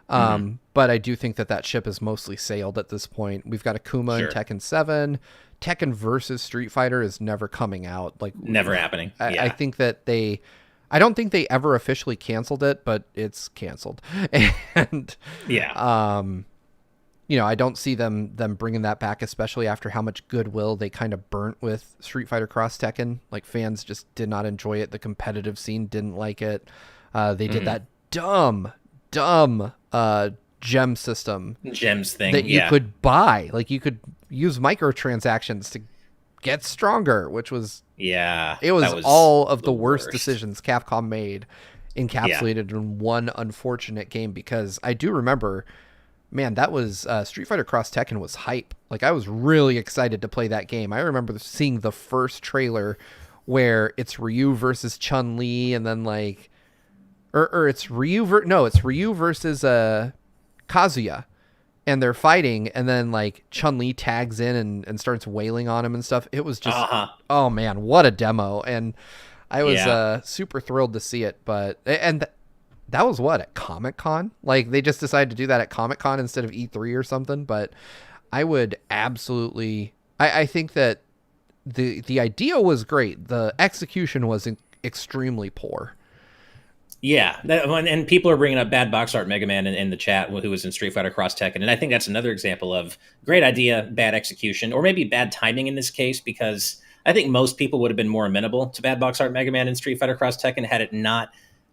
But I do think that ship is mostly sailed at this point. We've got Akuma in Tekken 7. Tekken versus Street Fighter is never coming out. Like, never happening. I think that I don't think they ever officially canceled it, but it's canceled. And I don't see them bringing that back, especially after how much goodwill they kind of burnt with Street Fighter Cross Tekken. Like, fans just did not enjoy it. The competitive scene didn't like it. They did that dumb gem system. Gems thing that you could buy. Like, you could use microtransactions to get stronger, which was it was all of the worst decisions Capcom made encapsulated in one unfortunate game. Because I do remember, man, that was Street Fighter Cross Tekken was hype. Like, I was really excited to play that game. I remember seeing the first trailer where it's Ryu versus Chun-Li, and then like or it's Ryu versus Kazuya, and they're fighting, and then like Chun-Li tags in and starts wailing on him and stuff. It was just oh man, what a demo. And I was super thrilled to see it. But that was at Comic-Con? Like, they just decided to do that at Comic-Con instead of E3 or something. But I would absolutely I think that the idea was great. The execution was extremely poor. Yeah, and people are bringing up Bad Box Art Mega Man in the chat, who was in Street Fighter Cross Tekken, and I think that's another example of great idea, bad execution, or maybe bad timing in this case, because I think most people would have been more amenable to Bad Box Art Mega Man and Street Fighter Cross Tekken had it not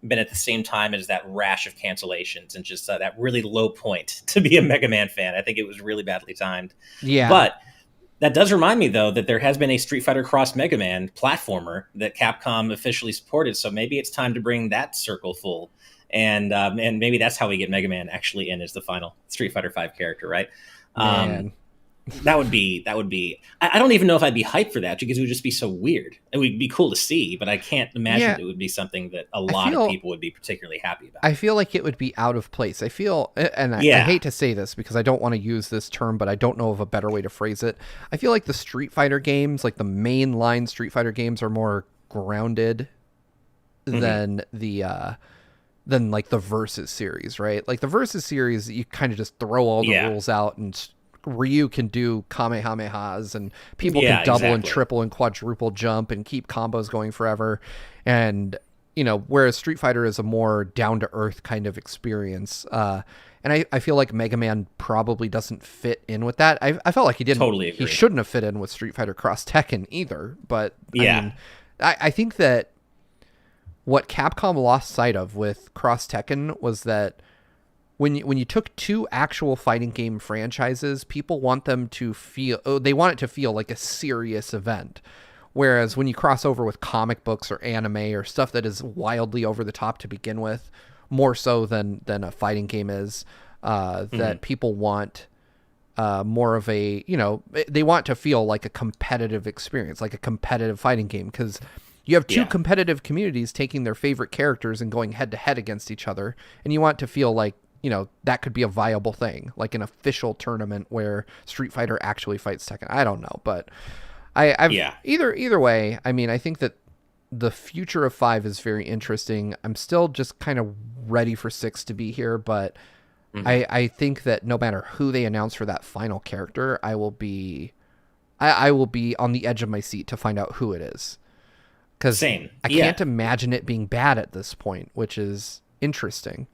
been at the same time as that rash of cancellations and just that really low point to be a Mega Man fan. I think it was really badly timed. Yeah, but that does remind me, though, that there has been a Street Fighter Cross Mega Man platformer that Capcom officially supported, so maybe it's time to bring that circle full. And maybe that's how we get Mega Man actually in as the final Street Fighter V character, right? That would be. I don't even know if I'd be hyped for that, because it would just be so weird. It would be cool to see, but I can't imagine it would be something that a lot of people would be particularly happy about. I feel like it would be out of place. I feel, and I hate to say this because I don't want to use this term, but I don't know of a better way to phrase it. I feel like the Street Fighter games, like the mainline Street Fighter games, are more grounded than like the Versus series, right? Like the Versus series, you kind of just throw all the rules out, and Ryu can do Kamehamehas, and people can double and triple and quadruple jump and keep combos going forever. And, whereas Street Fighter is a more down-to-earth kind of experience. And I feel like Mega Man probably doesn't fit in with that. I felt like he didn't. Totally agree. He shouldn't have fit in with Street Fighter Cross Tekken either. But, I think that what Capcom lost sight of with Cross Tekken was that when you took two actual fighting game franchises, people want them to feel, they want it to feel like a serious event. Whereas when you cross over with comic books or anime or stuff that is wildly over the top to begin with, more so than a fighting game is, that people want more of a, they want to feel like a competitive experience, like a competitive fighting game, because you have two competitive communities taking their favorite characters and going head to head against each other, and you want to feel like, that could be a viable thing, like an official tournament where Street Fighter actually fights Tekken. I don't know, but either way, I mean, I think that the future of 5 is very interesting. I'm still just kind of ready for 6 to be here, but I think that no matter who they announce for that final character, I will be on the edge of my seat to find out who it is. Because I can't imagine it being bad at this point, which is interesting.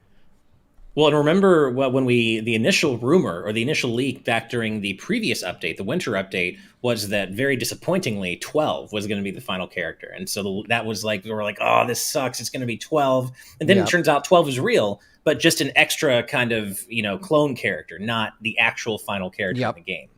Well, and remember when the initial rumor or the initial leak back during the previous update, the winter update, was that very disappointingly 12 was going to be the final character. And so that was like, we were like, oh, this sucks. It's going to be 12. And then it turns out 12 is real, but just an extra kind of, clone character, not the actual final character in the game.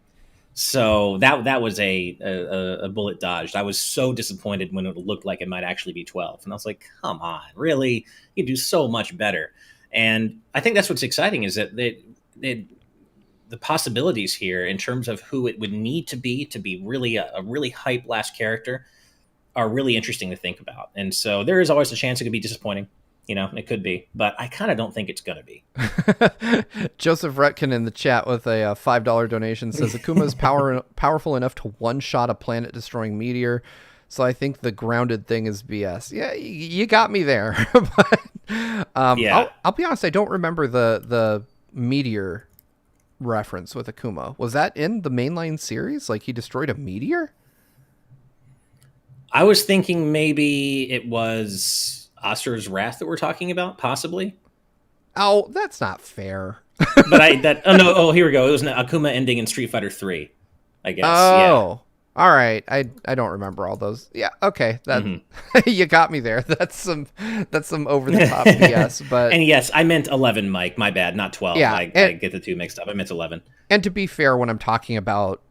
So that was a bullet dodged. I was so disappointed when it looked like it might actually be 12. And I was like, come on, really? You do so much better. And I think that's what's exciting, is that the possibilities here in terms of who it would need to be really a really hype last character are really interesting to think about. And so there is always a chance it could be disappointing. It could be, but I kind of don't think it's going to be. Joseph Rutkin in the chat with a $5 donation says Akuma is powerful enough to one-shot a planet-destroying meteor. So I think the grounded thing is BS. Yeah, you got me there. But I'll be honest, I don't remember the meteor reference with Akuma. Was that in the mainline series? Like he destroyed a meteor? I was thinking maybe it was Asur's Wrath that we're talking about, possibly. Oh, that's not fair. But here we go. It was an Akuma ending in Street Fighter 3, I guess. Oh. All right, I don't remember all those. Yeah, okay, that you got me there. That's some over the top BS. But and yes, I meant 11, Mike. My bad, not 12. Yeah, I get the two mixed up. I meant 11. And to be fair, when I'm talking about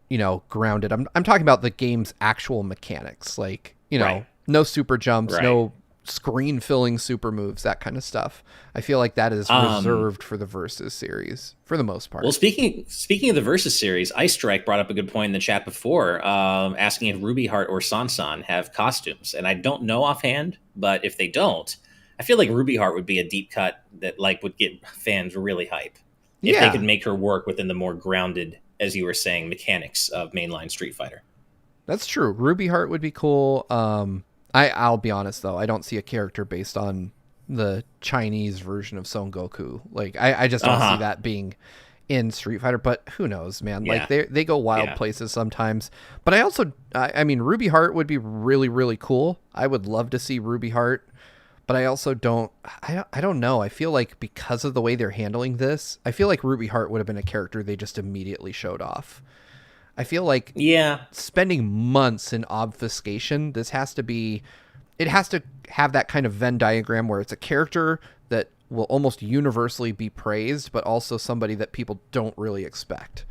grounded, I'm talking about the game's actual mechanics, like no super jumps, no screen filling super moves, that kind of stuff. I feel like that is reserved for the Versus series for the most part. Well, speaking of the Versus series, Ice Strike brought up a good point in the chat before, asking if Ruby Heart or Sansan have costumes, and I don't know offhand, but if they don't, I feel like Ruby Heart would be a deep cut that would get fans really hype if they could make her work within the more grounded, as you were saying, mechanics of mainline Street Fighter. That's true. Ruby Heart would be cool. I'll be honest though, I don't see a character based on the Chinese version of Son Goku. Like I just don't see that being in Street Fighter, but who knows, man? Like they go wild places sometimes. But I mean Ruby Heart would be really, really cool. I would love to see Ruby Heart, but I also don't know. I feel like because of the way they're handling this, I feel like Ruby Heart would have been a character they just immediately showed off. I feel like spending months in obfuscation, it has to have that kind of Venn diagram where it's a character that will almost universally be praised, but also somebody that people don't really expect.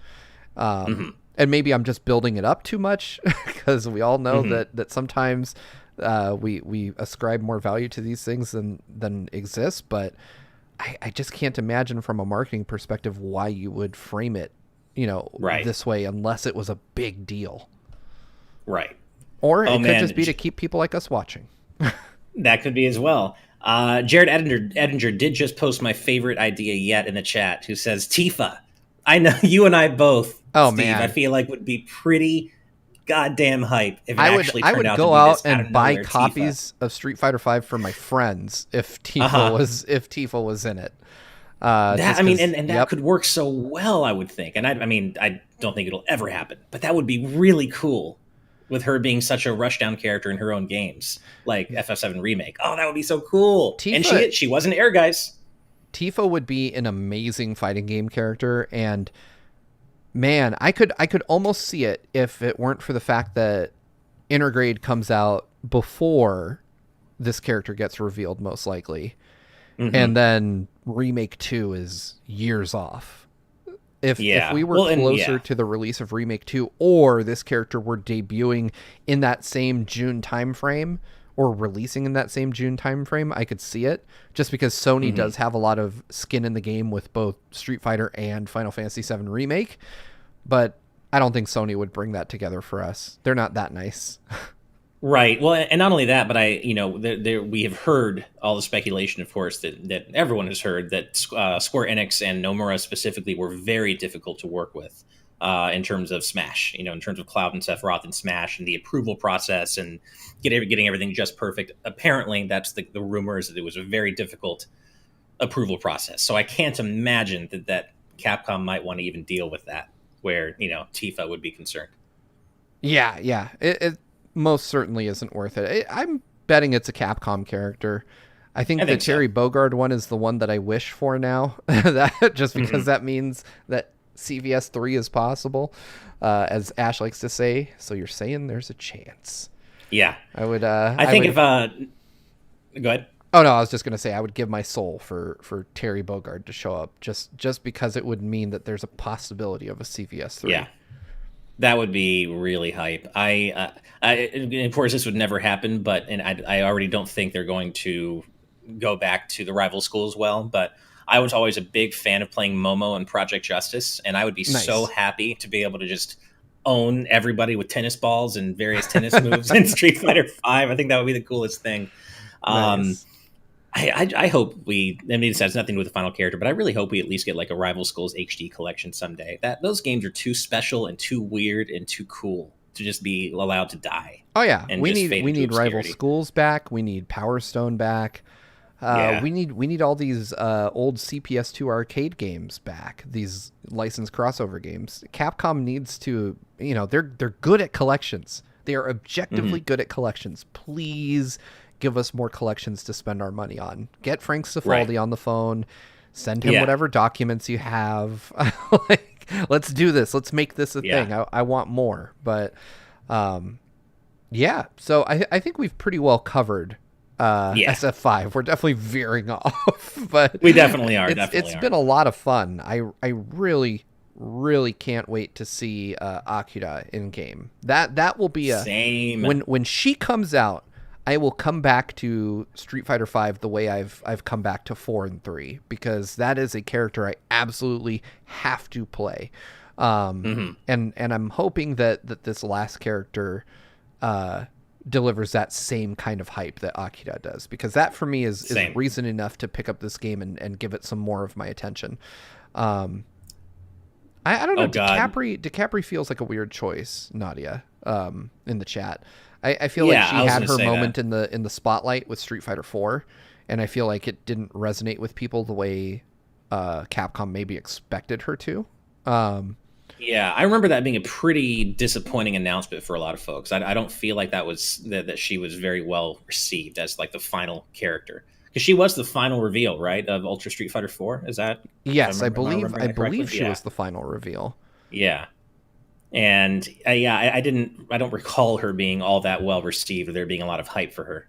And maybe I'm just building it up too much because we all know that sometimes we ascribe more value to these things than exists. But I just can't imagine from a marketing perspective why you would frame it this way unless it was a big deal. Right. Or it could just be to keep people like us watching. That could be as well. Jared Edinger did just post my favorite idea yet in the chat, who says Tifa. I know you and I both, Steve, man. I feel like would be pretty goddamn hype if it actually turned out to be go out this out and of buy nowhere copies Tifa. Of Street Fighter 5 for my friends if Tifa was in it. That could work so well, I would think. And I don't think it'll ever happen, but that would be really cool with her being such a rushdown character in her own games, like FF7 Remake. Oh, that would be so cool. Tifa, and she was an Air Guys. Tifa would be an amazing fighting game character, and man, I could almost see it if it weren't for the fact that Intergrade comes out before this character gets revealed, most likely. And then Remake 2 is years off. If we were closer to the release of Remake 2, or this character were debuting in that same June timeframe, or releasing in that same June timeframe, I could see it. Just because Sony does have a lot of skin in the game with both Street Fighter and Final Fantasy VII Remake, but I don't think Sony would bring that together for us. They're not that nice. Right. Well, and not only that, but we have heard all the speculation, of course, that everyone has heard that Square Enix and Nomura specifically were very difficult to work with in terms of Smash, in terms of Cloud and Sephiroth and Smash and the approval process and getting everything just perfect. Apparently, that's the rumor is that it was a very difficult approval process. So I can't imagine that Capcom might want to even deal with that, where, Tifa would be concerned. Yeah. It most certainly isn't worth it. I'm betting it's a Capcom character. I think the Terry Bogard one is the one that I wish for now. That just because that means that CVS 3 is possible, as Ash likes to say. So you're saying there's a chance. Yeah. I would. Go ahead. Oh no, I was just gonna say I would give my soul for Terry Bogard to show up, just because it would mean that there's a possibility of a CVS 3. Yeah. That would be really hype. I of course, this would never happen, I already don't think they're going to go back to the rival school as well. But I was always a big fan of playing Momo and Project Justice, and I would be so happy to be able to just own everybody with tennis balls and various tennis moves in Street Fighter V. I think that would be the coolest thing. Nice. I hope this has nothing to do with the final character, but I really hope we at least get like a Rival Schools HD collection someday. Those games are too special and too weird and too cool to just be allowed to die. Oh yeah, we need Rival Schools back. We need Power Stone back. We need all these old CPS2 arcade games back. These licensed crossover games. Capcom needs to, they're good at collections. They are objectively good at collections. Please give us more collections to spend our money on. Get Frank Cifaldi on the phone. Send him whatever documents you have. Let's do this. Let's make this a thing. I want more. But so I think we've pretty well covered SF5. We're definitely veering off, but we definitely are. It's been a lot of fun. I really can't wait to see Akira in game. That will be same. When she comes out, I will come back to Street Fighter V the way I've come back to 4 and 3, because that is a character I absolutely have to play. And I'm hoping that this last character delivers that same kind of hype that Akira does, because that for me is reason enough to pick up this game and give it some more of my attention. I don't know. DiCapri feels like a weird choice, Nadia, in the chat. I feel like she had her moment in the spotlight with Street Fighter 4, and I feel like it didn't resonate with people the way Capcom maybe expected her to. I remember that being a pretty disappointing announcement for a lot of folks. I don't feel like that she was very well received as like the final character, because she was the final reveal, right, of Ultra Street Fighter 4. Is that? Yes, I believe she was the final reveal. Yeah. And I don't recall her being all that well received, or there being a lot of hype for her.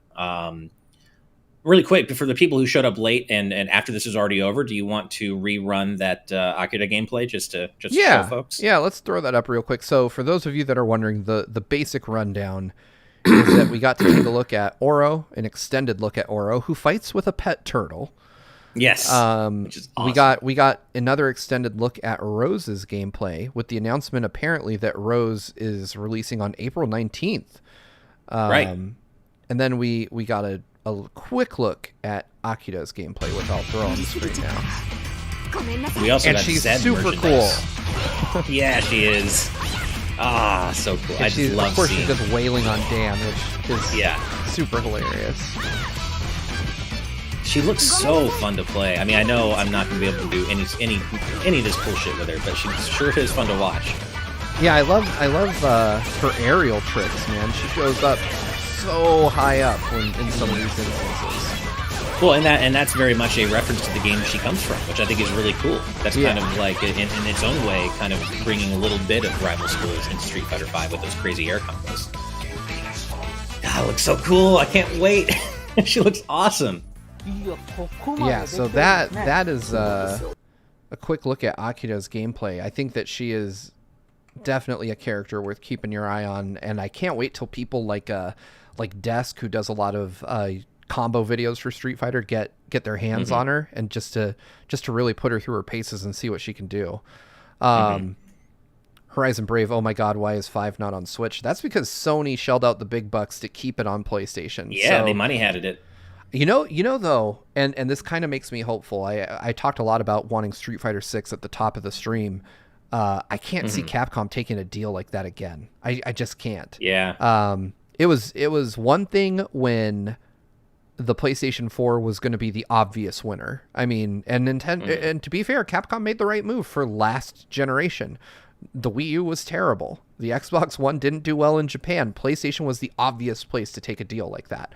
Really quick, for the people who showed up late and after this is already over, do you want to rerun that Akira gameplay just to show folks? Yeah, let's throw that up real quick. So for those of you that are wondering, the basic rundown is that we got to take a look at Oro, an extended look at Oro, who fights with a pet turtle. Yes, which is awesome. We got another extended look at Rose's gameplay, with the announcement apparently that Rose is releasing on April 19th. Right. And then we got a quick look at Akira's gameplay, which I'll throw on the screen now. We also got she's Zed super merchandise. Cool. Yeah, she is. So cool. I just love seeing. She's just wailing on Dan, which is super hilarious. She looks so fun to play. I mean, I know I'm not going to be able to do any of this cool shit with her, but she sure is fun to watch. Yeah, I love her aerial tricks, man. She goes up so high up in some of these instances. Well, and that's very much a reference to the game she comes from, which I think is really cool. That's kind of like, in its own way, kind of bringing a little bit of Rival Schools into Street Fighter V with those crazy air combos. God, it looks so cool. I can't wait. She looks awesome. Yeah, so that is a quick look at Akira's gameplay, I think that she is definitely a character worth keeping your eye on, and I can't wait till people like Desk, who does a lot of combo videos for Street Fighter, get their hands on her, and just to really put her through her paces and see what she can do. Horizon Brave, oh my god, why is 5 not on Switch? That's because Sony shelled out the big bucks to keep it on PlayStation. Yeah, they money hatted it. You know though, and this kind of makes me hopeful. I talked a lot about wanting Street Fighter 6 at the top of the stream. I can't see Capcom taking a deal like that again. I just can't. Yeah. It was one thing when the PlayStation 4 was going to be the obvious winner. I mean, and Nintendo, and to be fair, Capcom made the right move for last generation. The Wii U was terrible. The Xbox One didn't do well in Japan. PlayStation was the obvious place to take a deal like that.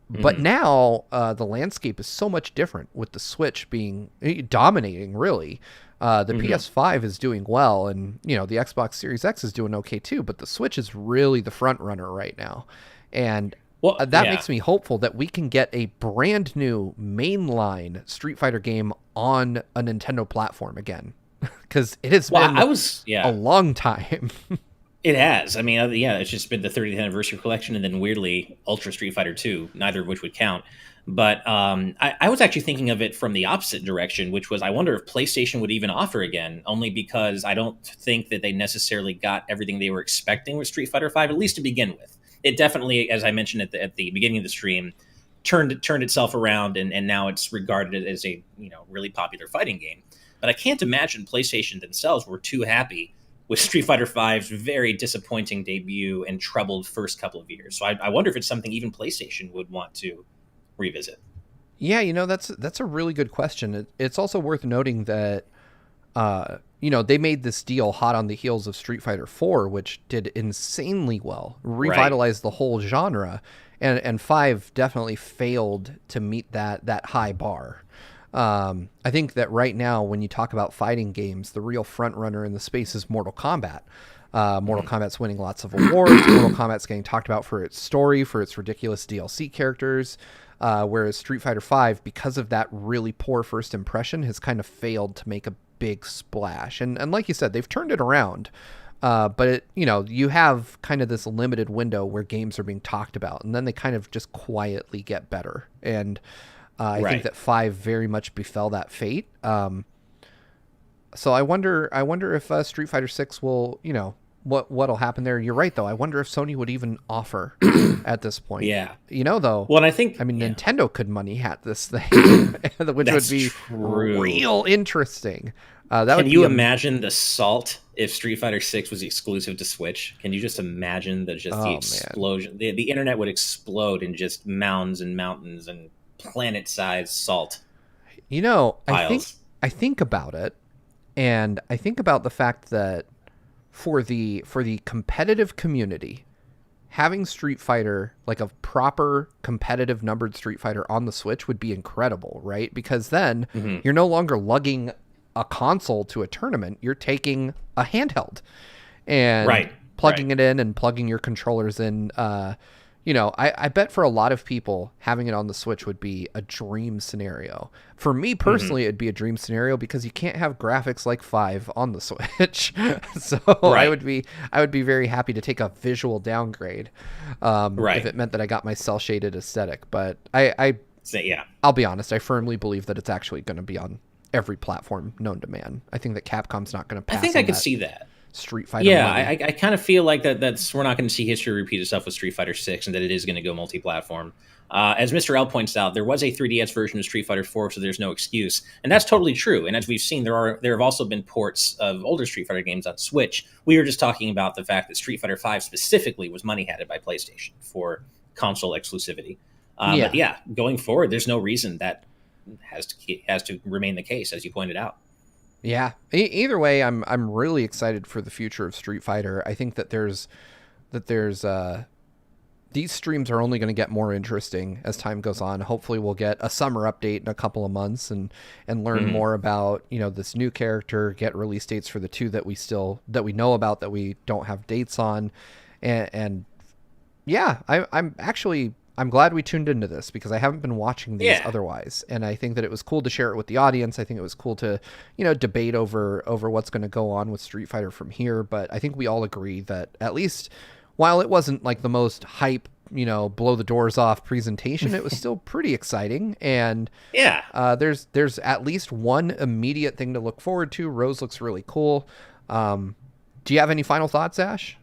But now the landscape is so much different, with the Switch being dominating, really. The PS5 is doing well, and the Xbox Series X is doing okay too, but the Switch is really the front runner right now. And that makes me hopeful that we can get a brand new mainline Street Fighter game on a Nintendo platform again. Because it has been a long time. It has. I mean, it's just been the 30th anniversary collection, and then weirdly, Ultra Street Fighter 2, neither of which would count. But I was actually thinking of it from the opposite direction, which was, I wonder if PlayStation would even offer again, only because I don't think that they necessarily got everything they were expecting with Street Fighter 5, at least to begin with. It definitely, as I mentioned at the beginning of the stream, turned itself around, and now it's regarded as a really popular fighting game. But I can't imagine PlayStation themselves were too happy with Street Fighter V's very disappointing debut and troubled first couple of years. So I wonder if it's something even PlayStation would want to revisit. Yeah, that's a really good question. It's also worth noting that they made this deal hot on the heels of Street Fighter 4, which did insanely well, revitalized the whole genre, and 5 definitely failed to meet that high bar. I think that right now, when you talk about fighting games, the real front runner in the space is Mortal Kombat. Mortal Kombat's winning lots of awards. Mortal Kombat's getting talked about for its story, for its ridiculous DLC characters. Whereas Street Fighter V, because of that really poor first impression, has kind of failed to make a big splash. And like you said, they've turned it around. But you have kind of this limited window where games are being talked about, and then they kind of just quietly get better. And I think that 5 very much befell that fate. So I wonder if Street Fighter 6 will, what'll happen there. You're right, though. I wonder if Sony would even offer at this point. Yeah. Though. Well, and Nintendo could money hat this thing, which would be true. Real interesting. Can you imagine the salt if Street Fighter 6 was exclusive to Switch? Can you just imagine the explosion? The internet would explode in just mounds and mountains and planet-sized salt. I think about it, and I think about the fact that for the competitive community, having Street Fighter, like a proper competitive numbered Street Fighter on the Switch, would be incredible, right? Because then you're no longer lugging a console to a tournament. You're taking a handheld and plugging it in and plugging your controllers in. I bet for a lot of people, having it on the Switch would be a dream scenario. For me personally, it'd be a dream scenario because you can't have graphics like 5 on the Switch. So I would be very happy to take a visual downgrade if it meant that I got my cel shaded aesthetic. But I'll be honest, I firmly believe that it's actually going to be on every platform known to man. I think that Capcom's not going to pass. I think I could see that. Street Fighter. Yeah, I kind of feel like that's we're not going to see history repeat itself with Street Fighter 6, and that it is going to go multi-platform. As Mr. L points out, there was a 3DS version of Street Fighter 4, so there's no excuse, and that's totally true. And as we've seen, there have also been ports of older Street Fighter games on Switch. We were just talking about the fact that Street Fighter 5 specifically was money hatted by PlayStation for console exclusivity. But going forward, there's no reason that has to remain the case, as you pointed out. Yeah. Either way, I'm really excited for the future of Street Fighter. I think that there's these streams are only going to get more interesting as time goes on. Hopefully, we'll get a summer update in a couple of months and learn more about this new character. Get release dates for the 2 that we know about that we don't have dates on, and I'm actually I'm glad we tuned into this because I haven't been watching these otherwise, and I think that it was cool to share it with the audience. I think it was cool to, debate over what's going to go on with Street Fighter from here. But I think we all agree that at least while it wasn't like the most hype, blow the doors off presentation, it was still pretty exciting. And there's at least one immediate thing to look forward to. Rose looks really cool. Do you have any final thoughts, Ash?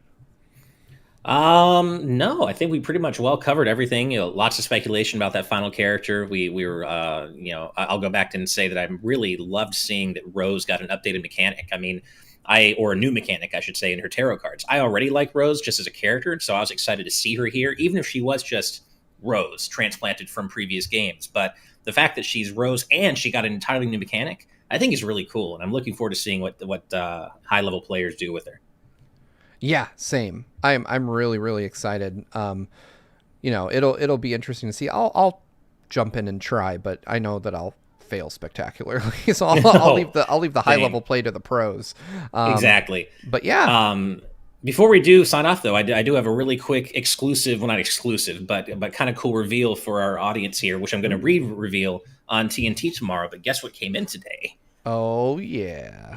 No, I think we pretty much well covered everything. Lots of speculation about that final character. We were, I'll go back and say that I really loved seeing that Rose got an updated mechanic. I mean, or a new mechanic, I should say, in her tarot cards. I already like Rose just as a character, so I was excited to see her here, even if she was just Rose transplanted from previous games. But the fact that she's Rose and she got an entirely new mechanic, I think is really cool, and I'm looking forward to seeing what high level players do with her. Yeah, same. I'm really, really excited. It'll be interesting to see. I'll jump in and try, but I know that I'll fail spectacularly. So I'll leave the high level play to the pros. Exactly. But yeah. Before we do sign off, though, I do have a really quick exclusive, well, not exclusive, but kind of cool reveal for our audience here, which I'm going to reveal on TNT tomorrow. But guess what came in today? Oh yeah,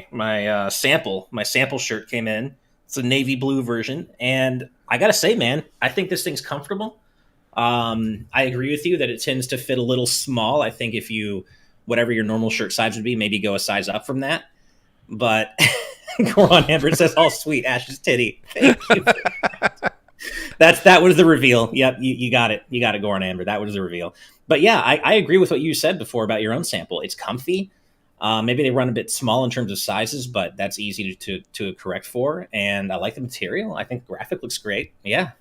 my sample shirt came in. It's a navy blue version, and I gotta say, man, I think this thing's comfortable. I agree with you that it tends to fit a little small. I think if whatever your normal shirt size would be, maybe go a size up from that. But Goron Amber says, "All sweet, Ash's titty." Thank you. That was the reveal. Yep, you got it. You got it, Goron Amber. That was the reveal. But yeah, I agree with what you said before about your own sample. It's comfy. Maybe they run a bit small in terms of sizes, but that's easy to correct for. And I like the material. I think the graphic looks great. Yeah.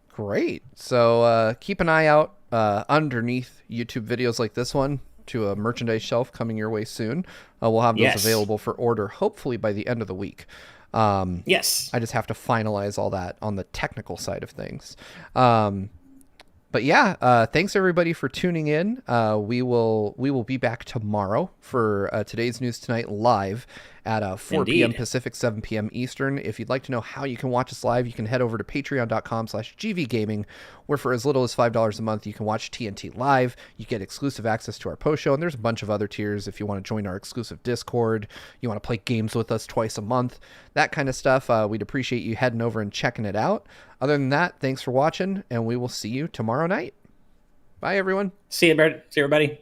Great. So keep an eye out underneath YouTube videos like this one to a merchandise shelf coming your way soon. We'll have those available for order, hopefully by the end of the week. Yes. I just have to finalize all that on the technical side of things. But yeah, thanks everybody for tuning in. We will be back tomorrow for Today's News Tonight live at 4 p.m. Pacific, 7 p.m. Eastern. If you'd like to know how you can watch us live, you can head over to patreon.com/gvgaming, where for as little as $5 a month, you can watch TNT live. You get exclusive access to our post show, and there's a bunch of other tiers if you want to join our exclusive Discord, you want to play games with us twice a month, that kind of stuff. We'd appreciate you heading over and checking it out. Other than that, thanks for watching, and we will see you tomorrow night. Bye, everyone. See you, everybody.